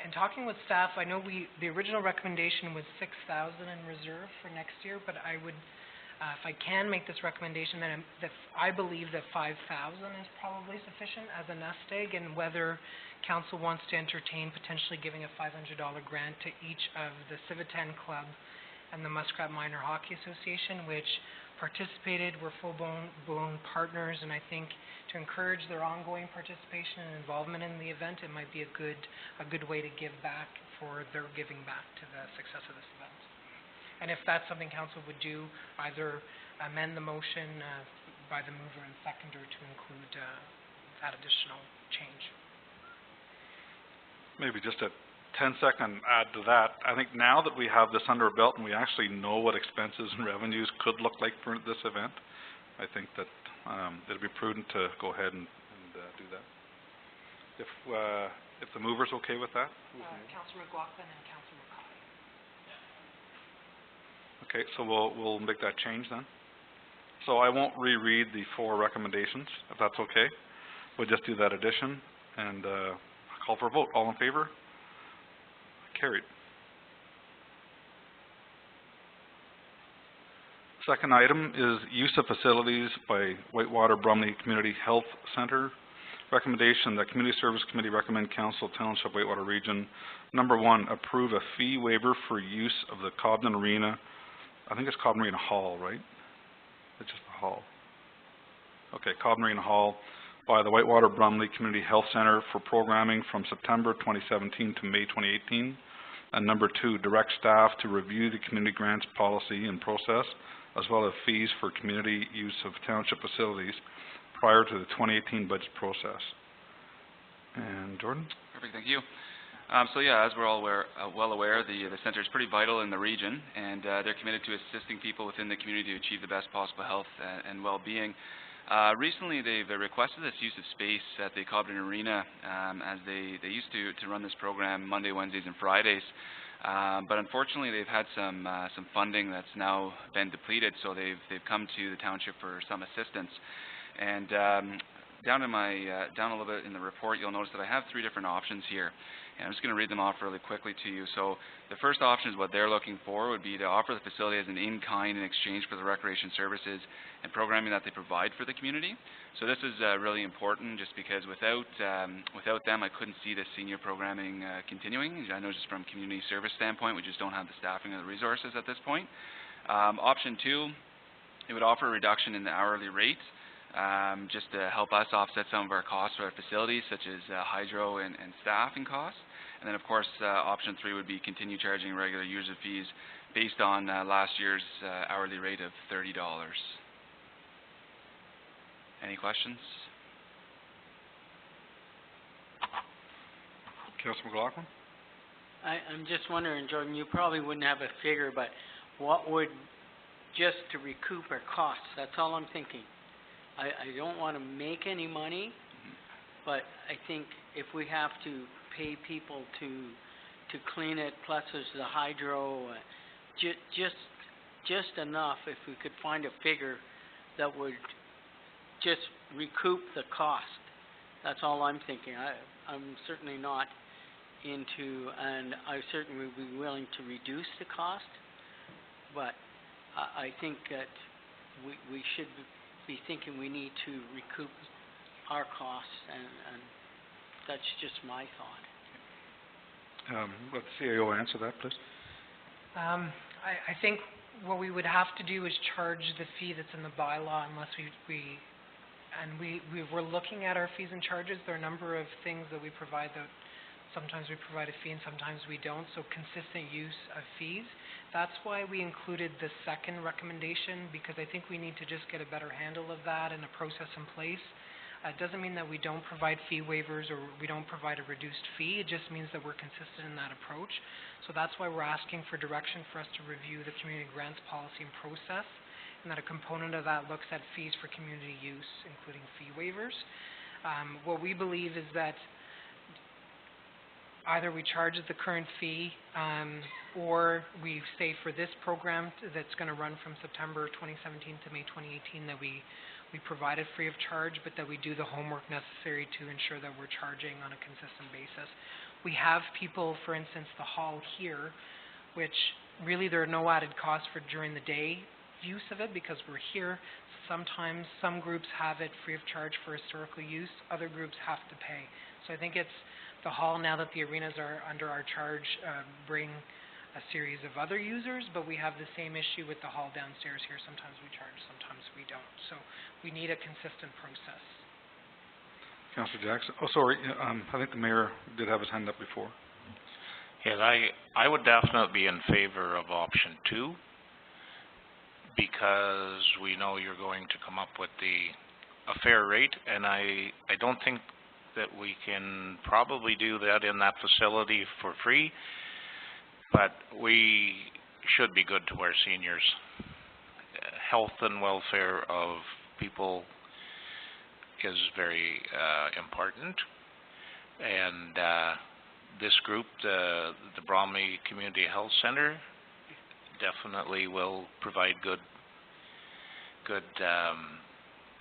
in talking with staff, I know the original recommendation was 6,000 in reserve for next year, but I would, if I can make this recommendation, that I believe that 5,000 is probably sufficient as a nest egg, and whether council wants to entertain potentially giving a $500 grant to each of the Civitan Club and the Muskrat Minor Hockey Association, which participated, were full-blown partners, and I think to encourage their ongoing participation and involvement in the event, it might be a good way to give back for their giving back to the success of this event. And if that's something council would do, either amend the motion by the mover and seconder to include that additional change. Maybe just a 10-second add to that. I think now that we have this under our belt and we actually know what expenses and revenues could look like for this event, I think that it'd be prudent to go ahead and do that. If the mover's okay with that? Councillor McLaughlin and Councillor Mackay. Okay, so we'll make that change then. So I won't reread the 4 recommendations, if that's okay. We'll just do that addition and call for a vote. All in favor? Carried. Second item is use of facilities by Whitewater Brumley Community Health Center. Recommendation that Community Service Committee recommend Council Township Whitewater Region. Number 1, approve a fee waiver for use of the Cobden Arena. I think it's Cobden Arena Hall, right? It's just the hall. Okay, Cobden Arena Hall by the Whitewater Brumley Community Health Center for programming from September 2017 to May 2018. And number 2, direct staff to review the community grants policy and process, as well as fees for community use of township facilities prior to the 2018 budget process. And Jordan? Perfect, thank you. So yeah, as we're all well aware, the center is pretty vital in the region, and they're committed to assisting people within the community to achieve the best possible health and well-being. Recently, they've requested this use of space at the Cobden Arena, as they used to run this program Monday, Wednesdays, and Fridays. But unfortunately, they've had some funding that's now been depleted, so they've come to the township for some assistance. And down a little bit in the report, you'll notice that I have 3 different options here. And I'm just going to read them off really quickly to you. So the first option is what they're looking for would be to offer the facility as an in-kind in exchange for the recreation services and programming that they provide for the community. So this is really important just because without them, I couldn't see the senior programming continuing. I know just from community service standpoint, we just don't have the staffing or the resources at this point. Option 2, it would offer a reduction in the hourly rate just to help us offset some of our costs for our facilities, such as hydro and staffing costs. And then, of course, option 3 would be continue charging regular user fees based on last year's hourly rate of $30. Any questions? Councillor McLaughlin? I'm just wondering, Jordan, you probably wouldn't have a figure, but what would, just to recoup our costs, that's all I'm thinking. I don't want to make any money, but I think if we have to pay people to clean it, plus there's the hydro, just enough, if we could find a figure that would just recoup the cost. That's all I'm thinking. I'm certainly not into, and I certainly would be willing to reduce the cost, but I think that we should be thinking we need to recoup our costs, and that's just my thought. Let the CAO answer that, please. I think what we would have to do is charge the fee that's in the bylaw unless we're looking at our fees and charges. There are a number of things that we provide that sometimes we provide a fee and sometimes we don't, so consistent use of fees. That's why we included the second recommendation, because I think we need to just get a better handle of that and a process in place. It doesn't mean that we don't provide fee waivers or we don't provide a reduced fee. It just means that we're consistent in that approach. So that's why we're asking for direction for us to review the community grants policy and process, and that a component of that looks at fees for community use, including fee waivers. What we believe is that either we charge the current fee or we say for this program that's going to run from September 2017 to May 2018 that we provide it free of charge, but that we do the homework necessary to ensure that we're charging on a consistent basis. We have people, for instance, the hall here, which really there are no added costs for during the day use of it because we're here. Sometimes some groups have it free of charge for historical use, other groups have to pay. So I think it's the hall, now that the arenas are under our charge, bring a series of other users, but we have the same issue with the hall downstairs here. Sometimes we charge, sometimes we don't. So we need a consistent process. Councillor Jackson. Oh, sorry. I think the mayor did have his hand up before. Yes, I would definitely be in favor of option 2 because we know you're going to come up with a fair rate, and I don't think that we can probably do that in that facility for free, but we should be good to our seniors. Health and welfare of people is very important, and this group, the Bromley Community Health Center, definitely will provide good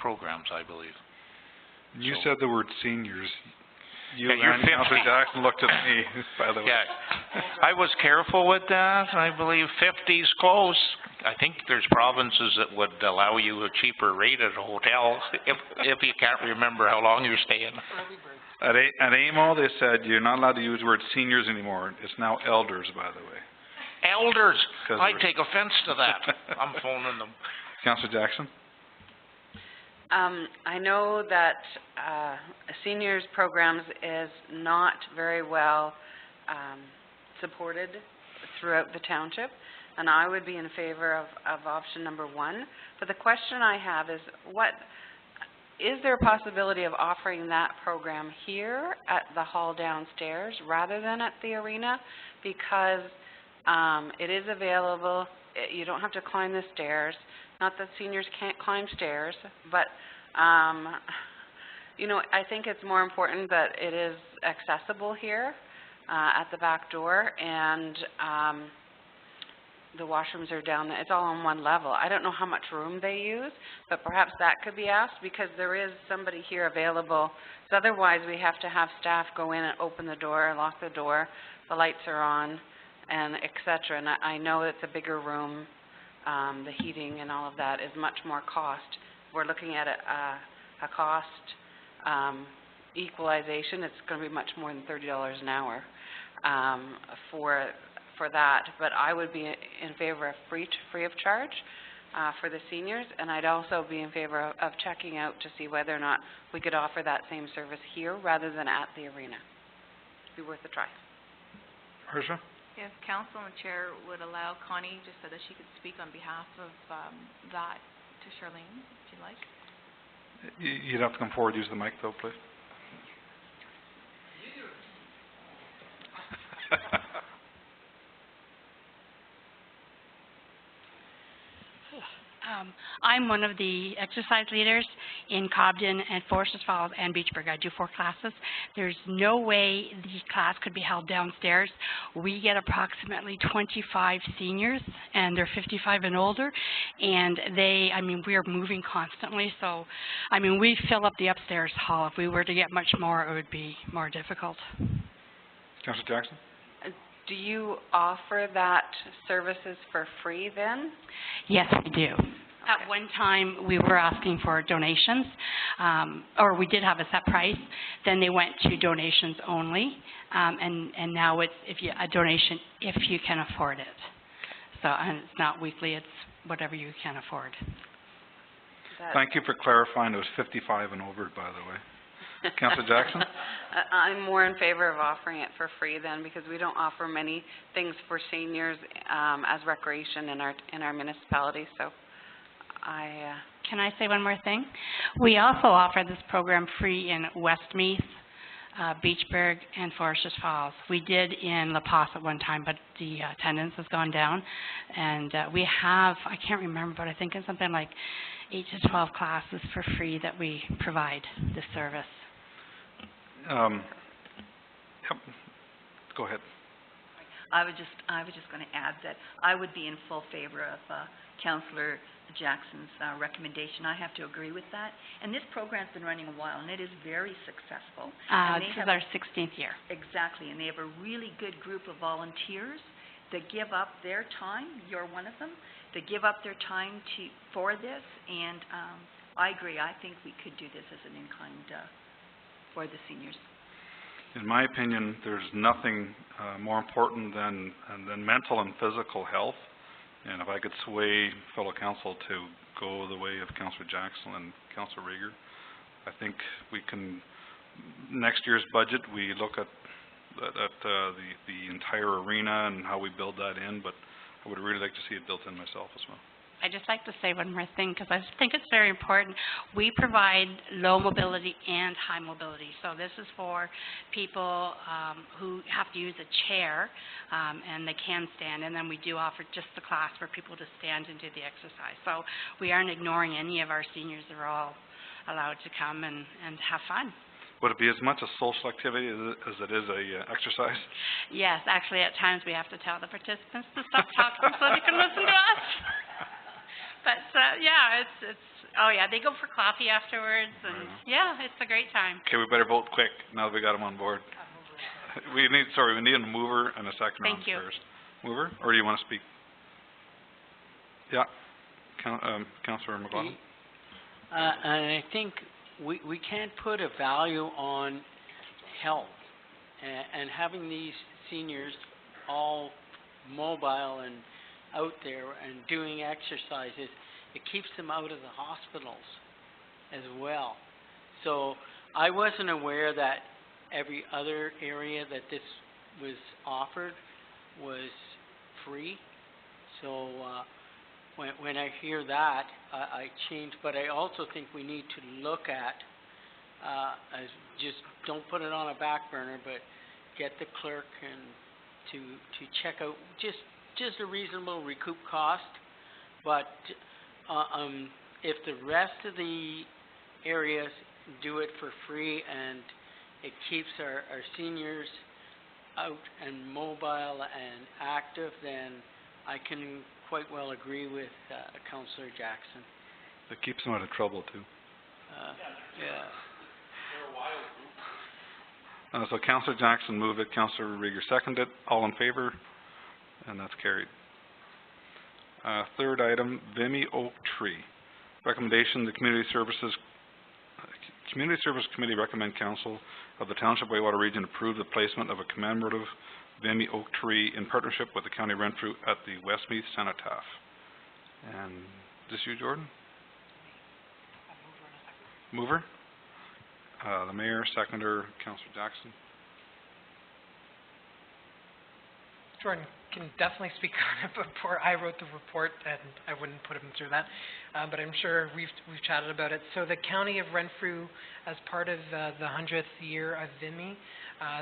programs, I believe. You said the word seniors. You yeah, and Councillor Jackson looked at me, by the way. Yeah, I was careful with that. I believe 50's close. I think there's provinces that would allow you a cheaper rate at a hotel if you can't remember how long you're staying. At AMO, they said you're not allowed to use the word seniors anymore. It's now elders, by the way. Elders? I take offense to that. I'm phoning them. Councillor Jackson? I know that seniors programs is not very well supported throughout the township, and I would be in favor of option number 1. But the question I have is, is there a possibility of offering that program here at the hall downstairs rather than at the arena? Because it is available. You don't have to climb the stairs. Not that seniors can't climb stairs, but you know, I think it's more important that it is accessible here at the back door, and the washrooms are down, it's all on one level. I don't know how much room they use, but perhaps that could be asked, because there is somebody here available. So otherwise, we have to have staff go in and open the door, lock the door, the lights are on, and et cetera. And I know it's a bigger room, the heating and all of that is much more cost. We're looking at a cost equalization. It's going to be much more than $30 an hour for that. But I would be in favor of free of charge for the seniors, and I'd also be in favor of checking out to see whether or not we could offer that same service here rather than at the arena. It'd be worth a try. Harsha? If council and chair would allow Connie, just so that she could speak on behalf of that to Charlene, if you'd like. You'd have to come forward, use the mic though, please. I'm one of the exercise leaders in Cobden and Foresters Falls and Beachburg. I do 4 classes. There's no way the class could be held downstairs. We get approximately 25 seniors, and they're 55 and older, and we are moving constantly, so, we fill up the upstairs hall. If we were to get much more, it would be more difficult. Councillor Jackson? Do you offer that services for free then? Yes, we do. At one time, we were asking for donations, or we did have a set price. Then they went to donations only, and now it's a donation if you can afford it. So, and it's not weekly; it's whatever you can afford. Thank you for clarifying. It was 55 and over, by the way. Councillor Jackson? I'm more in favor of offering it for free then, because we don't offer many things for seniors as recreation in our municipality. So, Can I say one more thing? We also offer this program free in Westmeath, Beachburg, and Foresters Falls. We did in La Paz at one time, but the attendance has gone down. And we have, I can't remember, but I think it's something like 8 to 12 classes for free that we provide this service. Yep. Go ahead. I was just going to add that I would be in full favor of Councillor Jackson's recommendation. I have to agree with that. And this program's been running a while, and it is very successful. This is our 16th year. Exactly, and they have a really good group of volunteers that give up their time. You're one of them. That give up their time for this, and I agree. I think we could do this as an in-kind for the seniors. In my opinion, there's nothing more important than mental and physical health. And if I could sway fellow council to go the way of Councillor Jackson and Councillor Rieger, I think we can, next year's budget, we look at the entire arena and how we build that in, but I would really like to see it built in myself as well. I'd just like to say one more thing, because I think it's very important. We provide low mobility and high mobility. So this is for people who have to use a chair and they can stand, and then we do offer just the class for people to stand and do the exercise. So we aren't ignoring any of our seniors. They're all allowed to come and have fun. Would it be as much a social activity as it is a exercise? Yes, actually at times we have to tell the participants to stop talking so they can listen to us. But yeah, they go for coffee afterwards, and yeah, it's a great time. Okay, we better vote quick now that we got them on board. We need a mover and a second on first. Mover, or do you want to speak? Yeah, Councillor McLaughlin. And I think we can't put a value on health, and having these seniors all mobile and out there and doing exercises, it keeps them out of the hospitals as well. So I wasn't aware that every other area that this was offered was free. So when I hear that, I change. But I also think we need to look at, as just don't put it on a back burner, but get the clerk and to check out just a reasonable recoup cost. But if the rest of the areas do it for free and it keeps our seniors out and mobile and active, then I can quite well agree with, Councillor Jackson. It keeps them out of trouble too. Yeah. So Councillor Jackson moved it, Councillor Rieger seconded it. All in favor? And that's carried. Third item, Vimy Oak Tree. Recommendation, the Community Service Committee recommend Council of the Township Whitewater Region approve the placement of a commemorative Vimy Oak Tree in partnership with the County of Renfrew at the Westmeath Cenotaph. And is this you, Jordan? Mover? The Mayor, seconder, Councillor Jackson. Jordan can definitely speak on it. Before I wrote the report, and I wouldn't put him through that, but I'm sure we've chatted about it. So the County of Renfrew, as part of the 100th year of Vimy,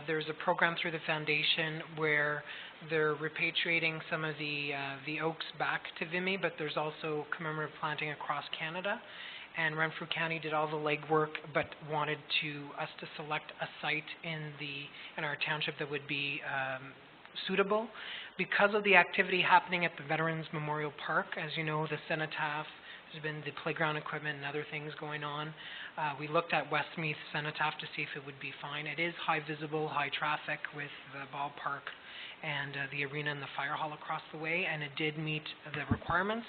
there's a program through the foundation where they're repatriating some of the oaks back to Vimy, but there's also commemorative planting across Canada. And Renfrew County did all the legwork, but wanted us to select a site in our township that would be suitable. Because of the activity happening at the Veterans Memorial Park, as you know, the Cenotaph, there's been the playground equipment and other things going on. We looked at Westmeath Cenotaph to see if it would be fine. It is high visible, high traffic with the ballpark and the arena and the fire hall across the way, and it did meet the requirements,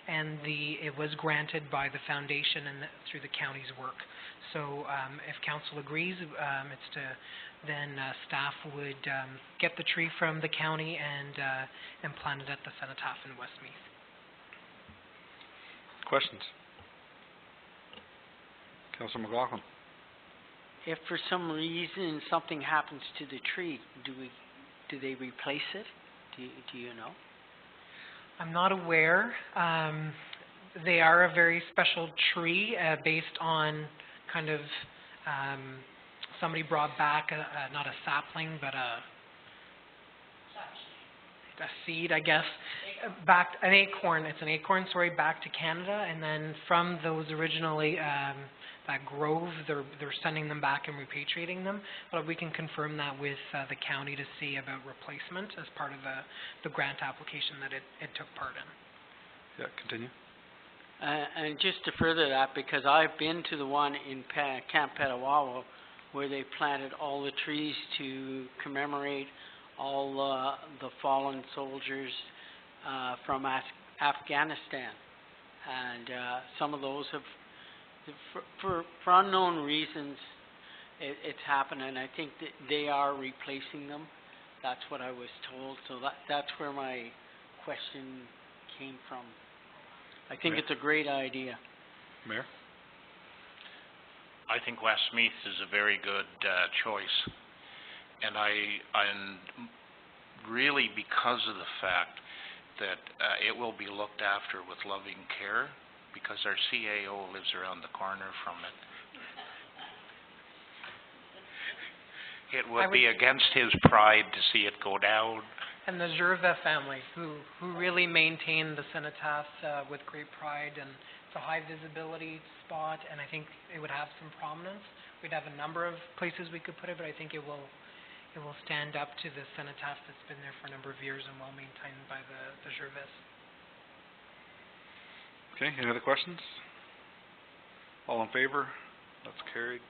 and it was granted by the foundation and through the county's work. So if council agrees, it's to then staff would get the tree from the county and plant it at the Cenotaph in Westmeath. Questions? Councillor McLaughlin. If for some reason something happens to the tree, do they replace it? Do you know? I'm not aware. They are a very special tree based on kind of somebody brought back not a sapling but a seed, I guess, back an acorn. It's an acorn, sorry, back to Canada, and then from those originally that grove, they're sending them back and repatriating them. But we can confirm that with the county to see about replacement as part of the grant application that it took part in. Yeah, continue. And just to further that, because I've been to the one in Camp Petawawa where they planted all the trees to commemorate all the fallen soldiers from Afghanistan. And some of those have, for unknown reasons, it's happened, and I think that they are replacing them. That's what I was told, so that's where my question came from. I think Mayor. it's a great idea. Mayor? I think Westmeath is a very good choice. And really because of the fact that it will be looked after with loving care, because our CAO lives around the corner from it. It would be against his pride to see it go down. And the Gervais family, who really maintain the Cenotaph with great pride, and it's a high visibility spot, and I think it would have some prominence. We'd have a number of places we could put it, but I think it will stand up to the Cenotaph that's been there for a number of years and well maintained by the Gervais. Okay, any other questions? All in favor? That's carried.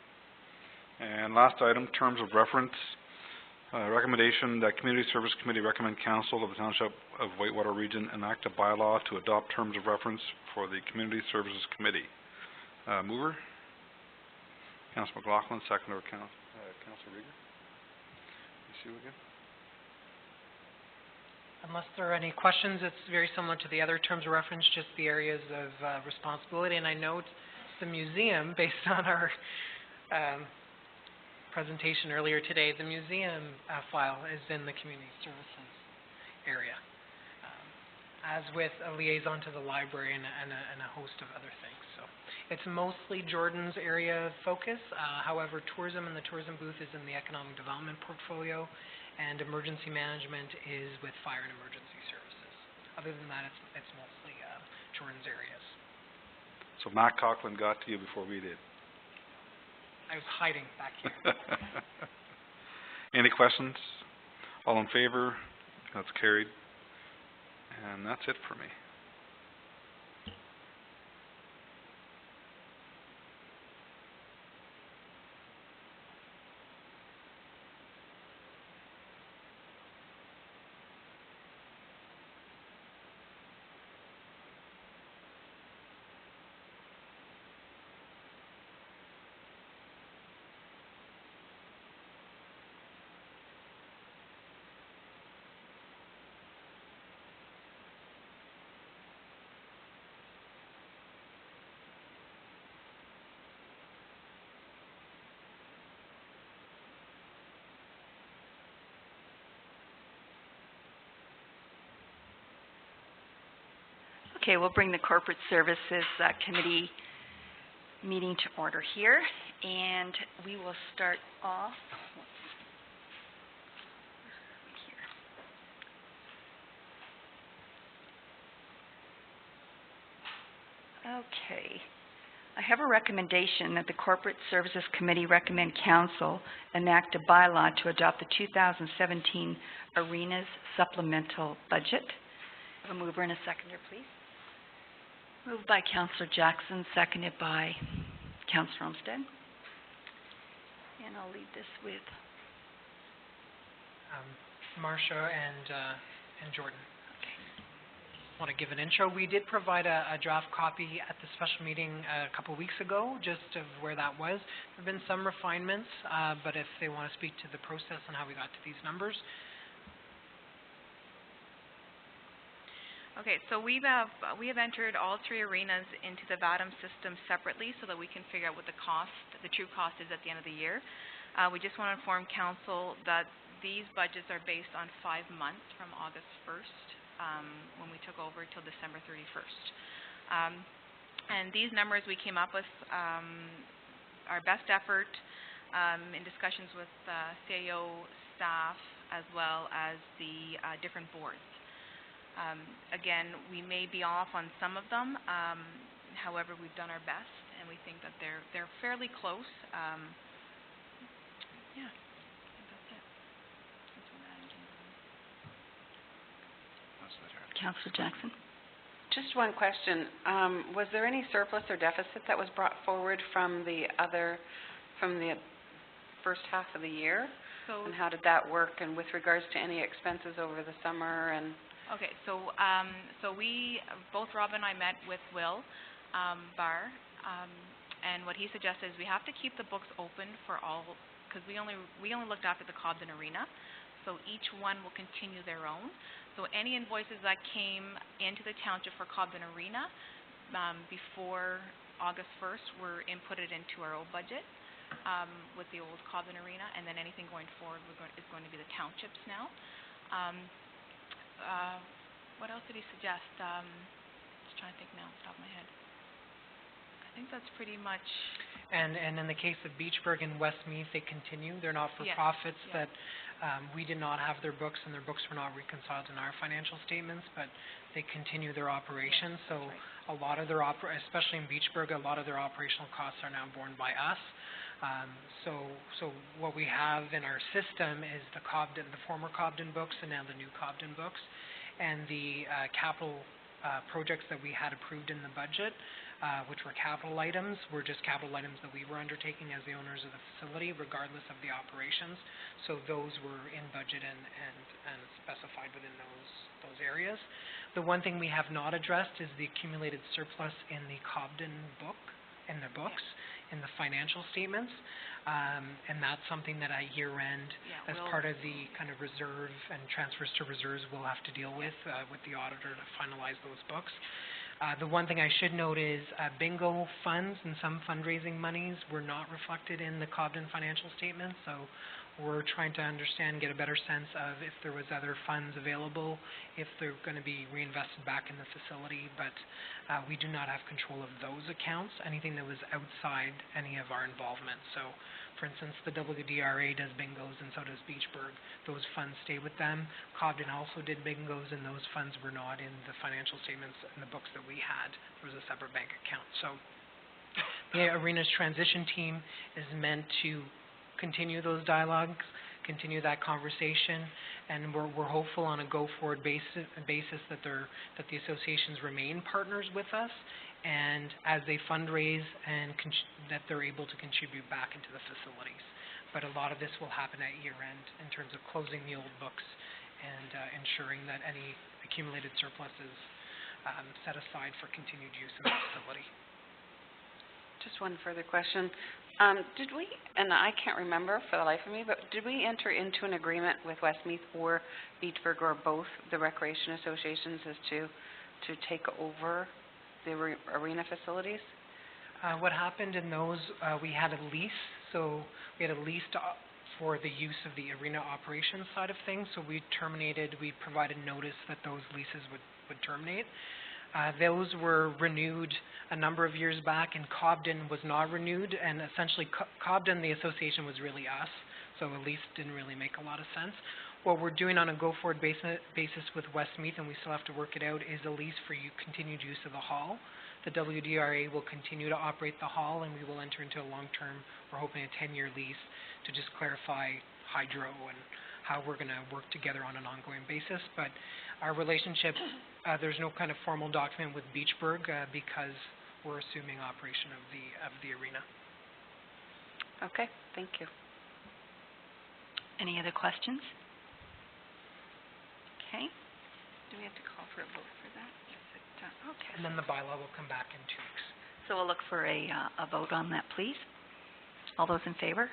And last item, terms of reference. Recommendation that Community Service Committee recommend Council of the Township of Whitewater Region enact a bylaw to adopt terms of reference for the Community Services Committee. Mover? Councillor McLaughlin, seconder Councillor Rieger. You again? Unless there are any questions, it's very similar to the other terms of reference, just the areas of responsibility. And I note the museum, based on our presentation earlier today, the museum file is in the community services area, as with a liaison to the library and a host of other things. So it's mostly Jordan's area of focus. However, tourism and the tourism booth is in the economic development portfolio, and emergency management is with fire and emergency services. Other than that, it's mostly Jordan's areas. So Matt Coughlin got to you before we did. I was hiding back here. Any questions? All in favor? That's carried. And that's it for me. Okay, we'll bring the Corporate Services Committee meeting to order here, and we will start off. Okay. I have a recommendation that the Corporate Services Committee recommend Council enact a bylaw to adopt the 2017 Arenas Supplemental Budget. A mover and a seconder, please. Moved by Councillor Jackson, seconded by Councillor Olmsted. And I'll leave this with Marcia and Jordan. Want to give an intro. We did provide a draft copy at the special meeting a couple weeks ago, just of where that was. There have been some refinements, but if they want to speak to the process and how we got to these numbers. Okay, so we have entered all three arenas into the VATM system separately so that we can figure out what the true cost is at the end of the year. We just want to inform Council that these budgets are based on 5 months from August 1st, when we took over till December 31st. And these numbers we came up with our best effort in discussions with CAO staff as well as the different boards. Again, we may be off on some of them. However, we've done our best, and we think that they're fairly close. Yeah, I think that's it. Councillor Jackson. Just one question. Was there any surplus or deficit that was brought forward from the first half of the year? And how did that work? And with regards to any expenses over the summer and... Okay, so we, both Rob and I met with Will Barr, and what he suggested is we have to keep the books open for all, because we only looked after the Cobden Arena, so each one will continue their own. So any invoices that came into the township for Cobden Arena before August 1st were inputted into our old budget with the old Cobden Arena, and then anything going forward is going to be the townships now. What else did he suggest? Just trying to think now off the top of my head. I think that's pretty much... And in the case of Beachburg and Westmeath, they continue. They're not-for-profits that we did not have their books, and their books were not reconciled in our financial statements, but they continue their operations. So a lot of their, especially in Beachburg, a lot of their operational costs are now borne by us. So what we have in our system is the former Cobden books and now the new Cobden books, and the capital projects that we had approved in the budget, which were capital items, were just capital items that we were undertaking as the owners of the facility, regardless of the operations. So those were in budget and specified within those areas. The one thing we have not addressed is the accumulated surplus in the Cobden book, in their books, in the financial statements, and that's something that at year end, as part of the kind of reserve and transfers to reserves, we'll have to deal with the auditor to finalize those books. The one thing I should note is bingo funds and some fundraising monies were not reflected in the Cobden financial statements, so we're trying to understand, get a better sense of if there was other funds available, if they're going to be reinvested back in the facility, but we do not have control of those accounts, anything that was outside any of our involvement. So, for instance, the WDRA does bingos and so does Beachburg. Those funds stay with them. Cobden also did bingos, and those funds were not in the financial statements in the books that we had. There was a separate bank account. So the Arenas transition team is meant to continue those dialogues, continue that conversation, and we're hopeful on a go-forward basis that the associations remain partners with us, and as they fundraise and that they're able to contribute back into the facilities. But a lot of this will happen at year-end in terms of closing the old books and ensuring that any accumulated surplus is set aside for continued use of the facility. Just one further question. Did we, and I can't remember for the life of me, but did we enter into an agreement with Westmeath or Beachburg or both the recreation associations as to take over the arena facilities? What happened in those, we had a lease, so we had a lease for the use of the arena operations side of things, so we provided notice that those leases would terminate. Those were renewed a number of years back, and Cobden was not renewed, and essentially Cobden, the association, was really us, so a lease didn't really make a lot of sense. What we're doing on a go-forward basis with Westmeath, and we still have to work it out, is a lease for continued use of the hall. The WDRA will continue to operate the hall, and we will enter into a long-term, we're hoping a 10-year lease to just clarify hydro and how we're going to work together on an ongoing basis. But our relationship, there's no kind of formal document with Beachburg because we're assuming operation of the arena. Okay, thank you. Any other questions? Okay. Do we have to call for a vote for that? Okay. And then the bylaw will come back in 2 weeks. So we'll look for a vote on that, please. All those in favor?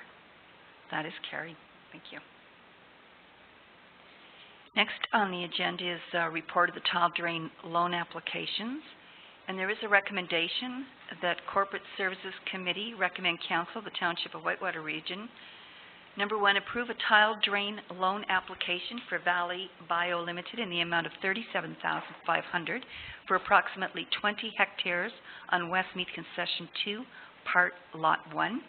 That is carried. Thank you. Next on the agenda is a report of the tile drain loan applications. And there is a recommendation that Corporate Services Committee recommend Council of the Township of Whitewater Region. Number 1, approve a tile drain loan application for Valley Bio Limited in the amount of $37,500 for approximately 20 hectares on Westmeath Concession 2, Part Lot 1.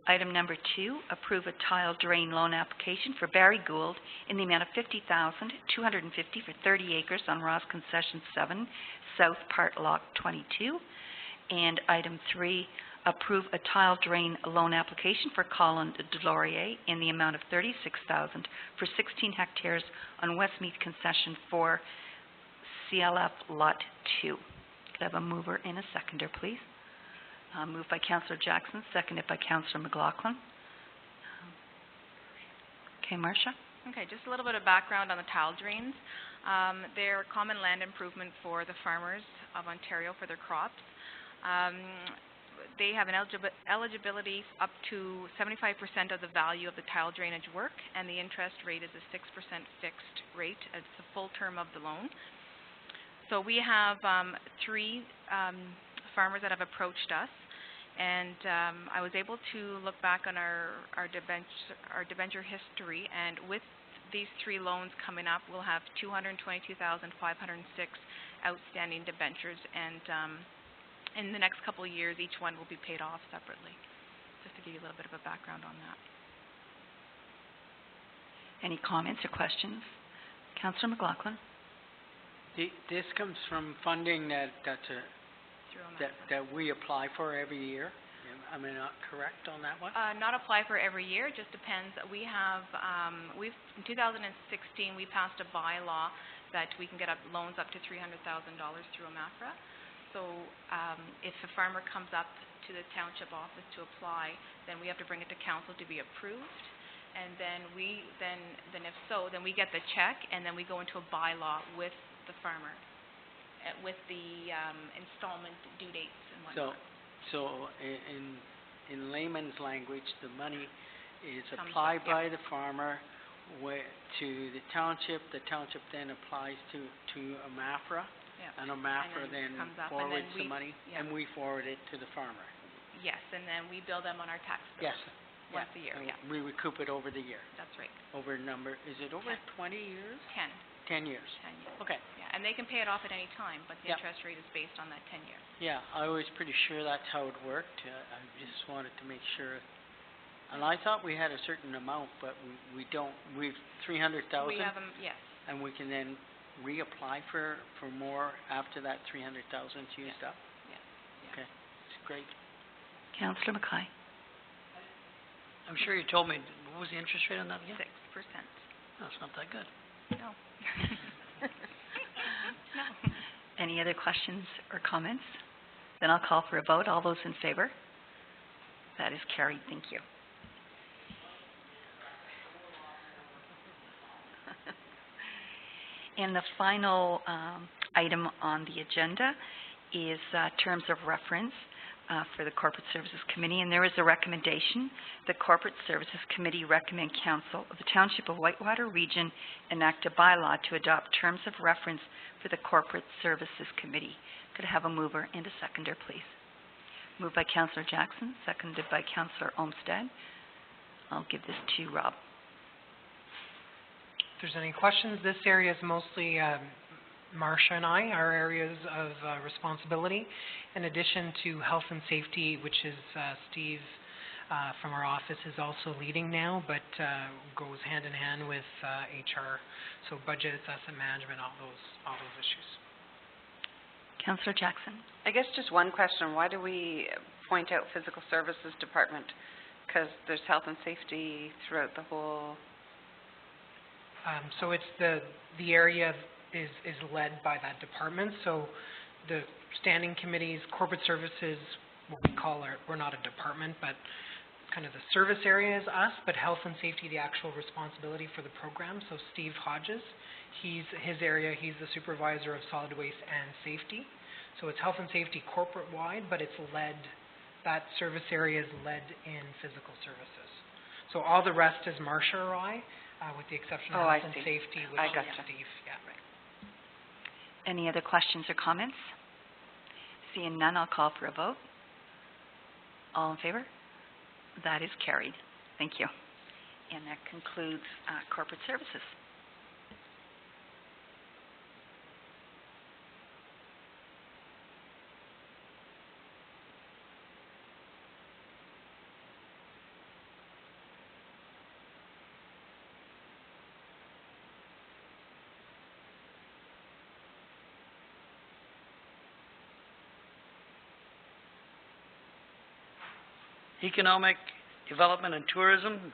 Item number 2, approve a tile drain loan application for Barry Gould in the amount of $50,250 for 30 acres on Ross Concession 7, South Part Lot 22. And item 3, approve a tile drain loan application for Colin Delorier in the amount of $36,000 for 16 hectares on Westmeath Concession 4, CLF Lot 2. Could I have a mover and a seconder, please? Moved by Councillor Jackson, seconded by Councillor McLaughlin. Okay, Marcia? Okay, just a little bit of background on the tile drains. They're common land improvement for the farmers of Ontario for their crops. They have an eligibility up to 75% of the value of the tile drainage work, and the interest rate is a 6% fixed rate. It's the full term of the loan. So we have 3 farmers that have approached us, and I was able to look back on our debenture history, and with these 3 loans coming up, we'll have 222,506 outstanding debentures, and in the next couple of years, each one will be paid off separately, just to give you a little bit of a background on that. Any comments or questions? Councillor McLaughlin? This comes from funding that we apply for every year. Am I not correct on that one? Not apply for every year, it just depends. We have, in 2016, we passed a bylaw that we can get loans up to $300,000 through a MAFRA. So if a farmer comes up to the township office to apply, then we have to bring it to council to be approved. And then if so, then we get the check, and then we go into a bylaw with the farmer, with the installment due dates and whatnot. So in layman's language, the money is applied by the farmer to the township then applies to a MAFRA. And a MAFRA then forwards the money, and we forward it to the farmer. Yes, and then we bill them on our tax bill. Yes. Once a year, We recoup it over the year. That's right. Over is it over 20 years? 10. 10 years. 10 years. Okay. Yeah, and they can pay it off at any time, but the interest rate is based on that 10 years. Yeah, I was pretty sure that's how it worked. I just wanted to make sure. And I thought we had a certain amount, but we don't. We've 300,000. We have them, yes. And we can then reapply for more after that 300,000 is used up? Yes. Okay, it's great. Councillor McKay? I'm sure you told me what was the interest rate on that again? 6%. No, it's not that good. No. Any other questions or comments? Then I'll call for a vote. All those in favor? That is carried. Thank you. And the final item on the agenda is terms of reference for the Corporate Services Committee, and there is a recommendation. The Corporate Services Committee recommend Council of the Township of Whitewater Region enact a bylaw to adopt terms of reference for the Corporate Services Committee. Could I have a mover and a seconder, please? Moved by Councillor Jackson, seconded by Councillor Olmsted. I'll give this to Rob. If there's any questions, this area is mostly Marcia and I, our areas of responsibility, in addition to health and safety, which is Steve from our office is also leading now, but goes hand in hand with HR, so budget, asset management, all those issues. Councillor Jackson. I guess just one question. Why do we point out Physical Services Department? Because there's health and safety throughout the whole... So it's the area is led by that department. So the standing committees, corporate services, what we call we're not a department, but kind of the service area is us, but health and safety, the actual responsibility for the program. So Steve Hodges, his area, he's the supervisor of solid waste and safety. So it's health and safety corporate-wide, but it's led, that service area is led in physical services. So all the rest is Marcia or I, with the exception of health and safety, which is Steve. Yeah. Any other questions or comments? Seeing none, I'll call for a vote. All in favor? That is carried. Thank you. And that concludes corporate services. Economic development and tourism.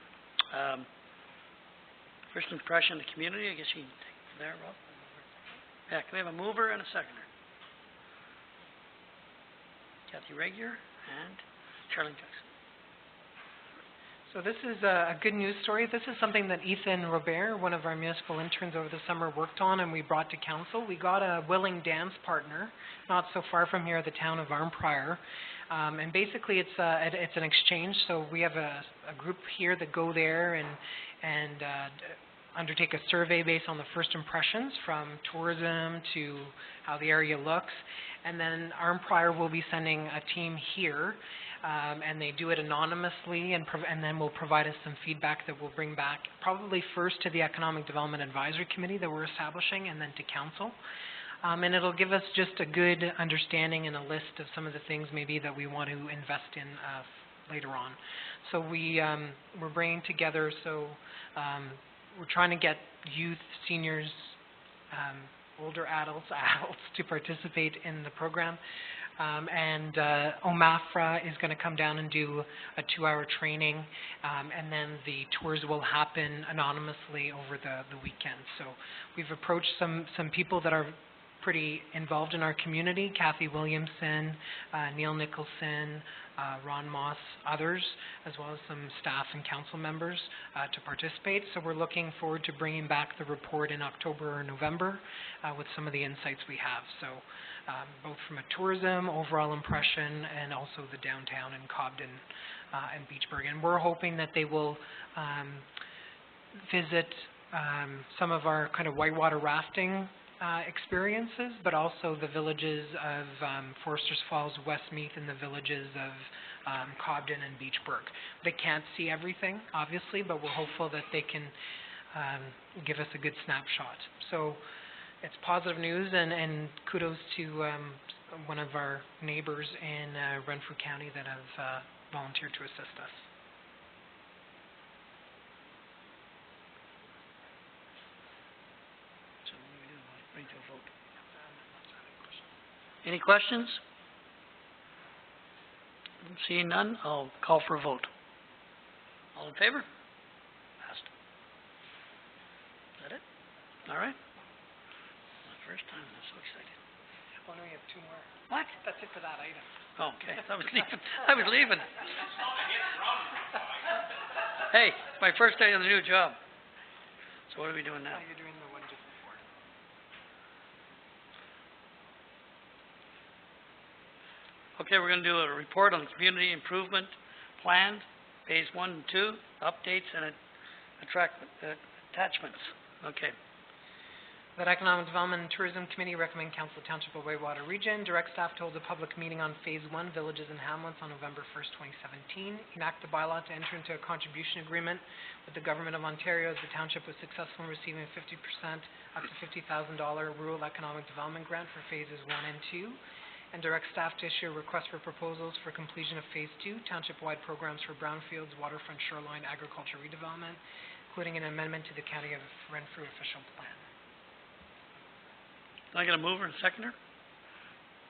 First impression of the community, I guess you can take it from there, Rob. Yeah, can we have a mover and a seconder? Kathy Regier and Charlene Jackson. So this is a good news story. This is something that Ethan Robert, one of our municipal interns over the summer, worked on and we brought to council. We got a willing dance partner, not so far from here, the town of Arnprior. And basically it's an exchange. So we have a group here that go there and undertake a survey based on the first impressions from tourism to how the area looks. And then Arnprior will be sending a team here. And they do it anonymously, and then will provide us some feedback that we'll bring back probably first to the Economic Development Advisory Committee that we're establishing, and then to Council. And it'll give us just a good understanding and a list of some of the things maybe that we want to invest in later on. So we're bringing together, we're trying to get youth, seniors, older adults to participate in the program. And OMAFRA is going to come down and do a 2-hour training, and then the tours will happen anonymously over the weekend. So we've approached some people that are pretty involved in our community, Kathy Williamson, Neil Nicholson, Ron Moss, others, as well as some staff and council members to participate. So we're looking forward to bringing back the report in October or November with some of the insights we have. So both from a tourism, overall impression, and also the downtown in Cobden and Beachburg. And we're hoping that they will visit some of our kind of whitewater rafting experiences, but also the villages of Foresters Falls, Westmeath, and the villages of Cobden and Beachburg. They can't see everything, obviously, but we're hopeful that they can give us a good snapshot. So it's positive news, and kudos to one of our neighbors in Renfrew County that have volunteered to assist us. Any questions? Seeing none, I'll call for a vote. All in favor? All right. My first time, I'm so excited. Oh, no, we have two more. What? That's it for that item. Oh, okay, I was leaving, I was leaving. Hey, my first day on the new job. So what are we doing now? You're doing the one just before. Okay, we're gonna do a report on the community improvement plan, phase 1 and 2, updates and attachments. Okay. That Economic Development and Tourism Committee recommend Council Township of Whitewater Region direct staff to hold a public meeting on Phase 1 Villages and Hamlets on November 1st, 2017. Enact a bylaw to enter into a contribution agreement with the Government of Ontario as the Township was successful in receiving a 50% up to $50,000 Rural Economic Development Grant for Phases 1 and 2. And direct staff to issue a request for proposals for completion of Phase 2, Township-wide programs for brownfields, waterfront, shoreline, agriculture redevelopment, including an amendment to the County of Renfrew official plan. Can I get a mover and seconder?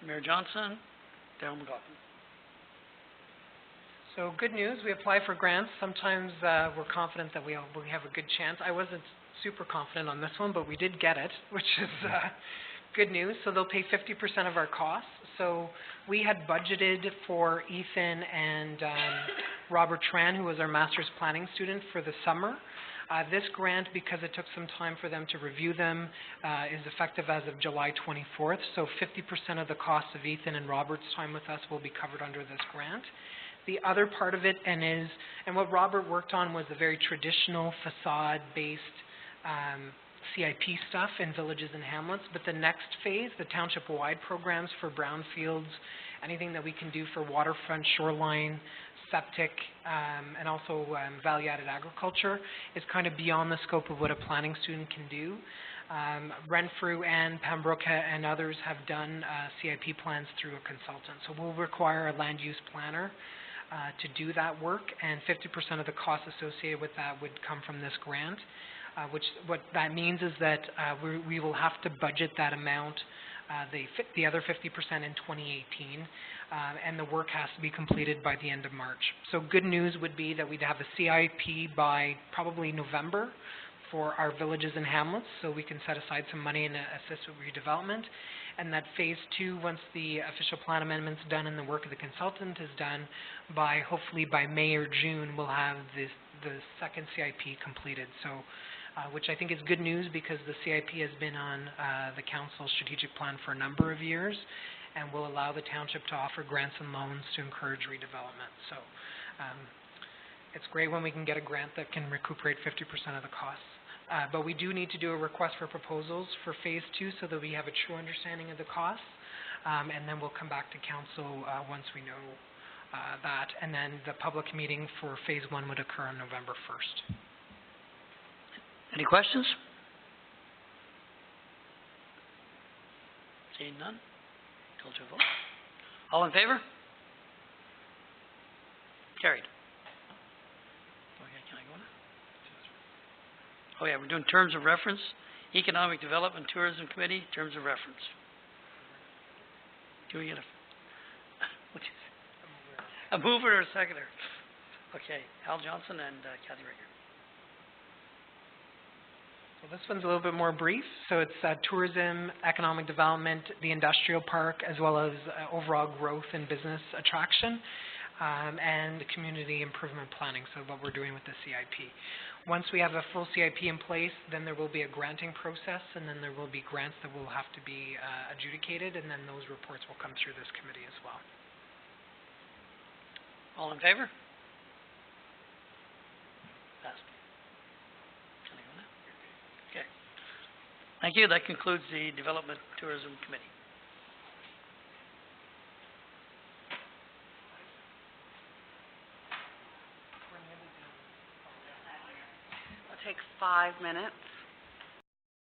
Mayor Johnson, Darryl McLaughlin. So good news, we apply for grants. Sometimes we're confident that we have a good chance. I wasn't super confident on this one, but we did get it, which is good news. So they'll pay 50% of our costs. So we had budgeted for Ethan and Robert Tran, who was our master's planning student, for the summer. This grant, because it took some time for them to review them, is effective as of July 24th. So 50% of the cost of Ethan and Robert's time with us will be covered under this grant. The other part of it, and what Robert worked on was the very traditional facade-based CIP stuff in villages and hamlets. But the next phase, the township-wide programs for brownfields, anything that we can do for waterfront, shoreline, septic, and also value-added agriculture is kind of beyond the scope of what a planning student can do. Renfrew and Pembroke and others have done CIP plans through a consultant. So we'll require a land use planner to do that work, and 50% of the costs associated with that would come from this grant, what that means is that we will have to budget that amount, the other 50% in 2018, and the work has to be completed by the end of March. So good news would be that we'd have a CIP by probably November for our villages and hamlets, so we can set aside some money and assist with redevelopment. And that phase 2, once the official plan amendment's done and the work of the consultant is done, hopefully by May or June, we'll have the second CIP completed. So, which I think is good news because the CIP has been on the council's strategic plan for a number of years, and will allow the township to offer grants and loans to encourage redevelopment. So, it's great when we can get a grant that can recuperate 50% of the costs. But we do need to do a request for proposals for phase 2 so that we have a true understanding of the costs, and then we'll come back to council once we know that. And then the public meeting for phase 1 would occur on November 1st. Any questions? Seeing none, call to a vote. All in favor? Carried. Okay, can I go now? Oh yeah, we're doing terms of reference. Economic Development Tourism Committee, terms of reference. Do we get a mover or a seconder? Okay, Al Johnson and Kathy Rager. So this one's a little bit more brief. So it's tourism, economic development, the industrial park, as well as overall growth and business attraction, and community improvement planning, so what we're doing with the CIP. Once we have a full CIP in place, then there will be a granting process, and then there will be grants that will have to be adjudicated, and then those reports will come through this committee as well. All in favor? Passed. Can I go now? Okay. Thank you. That concludes the Development Tourism Committee. It'll take 5 minutes.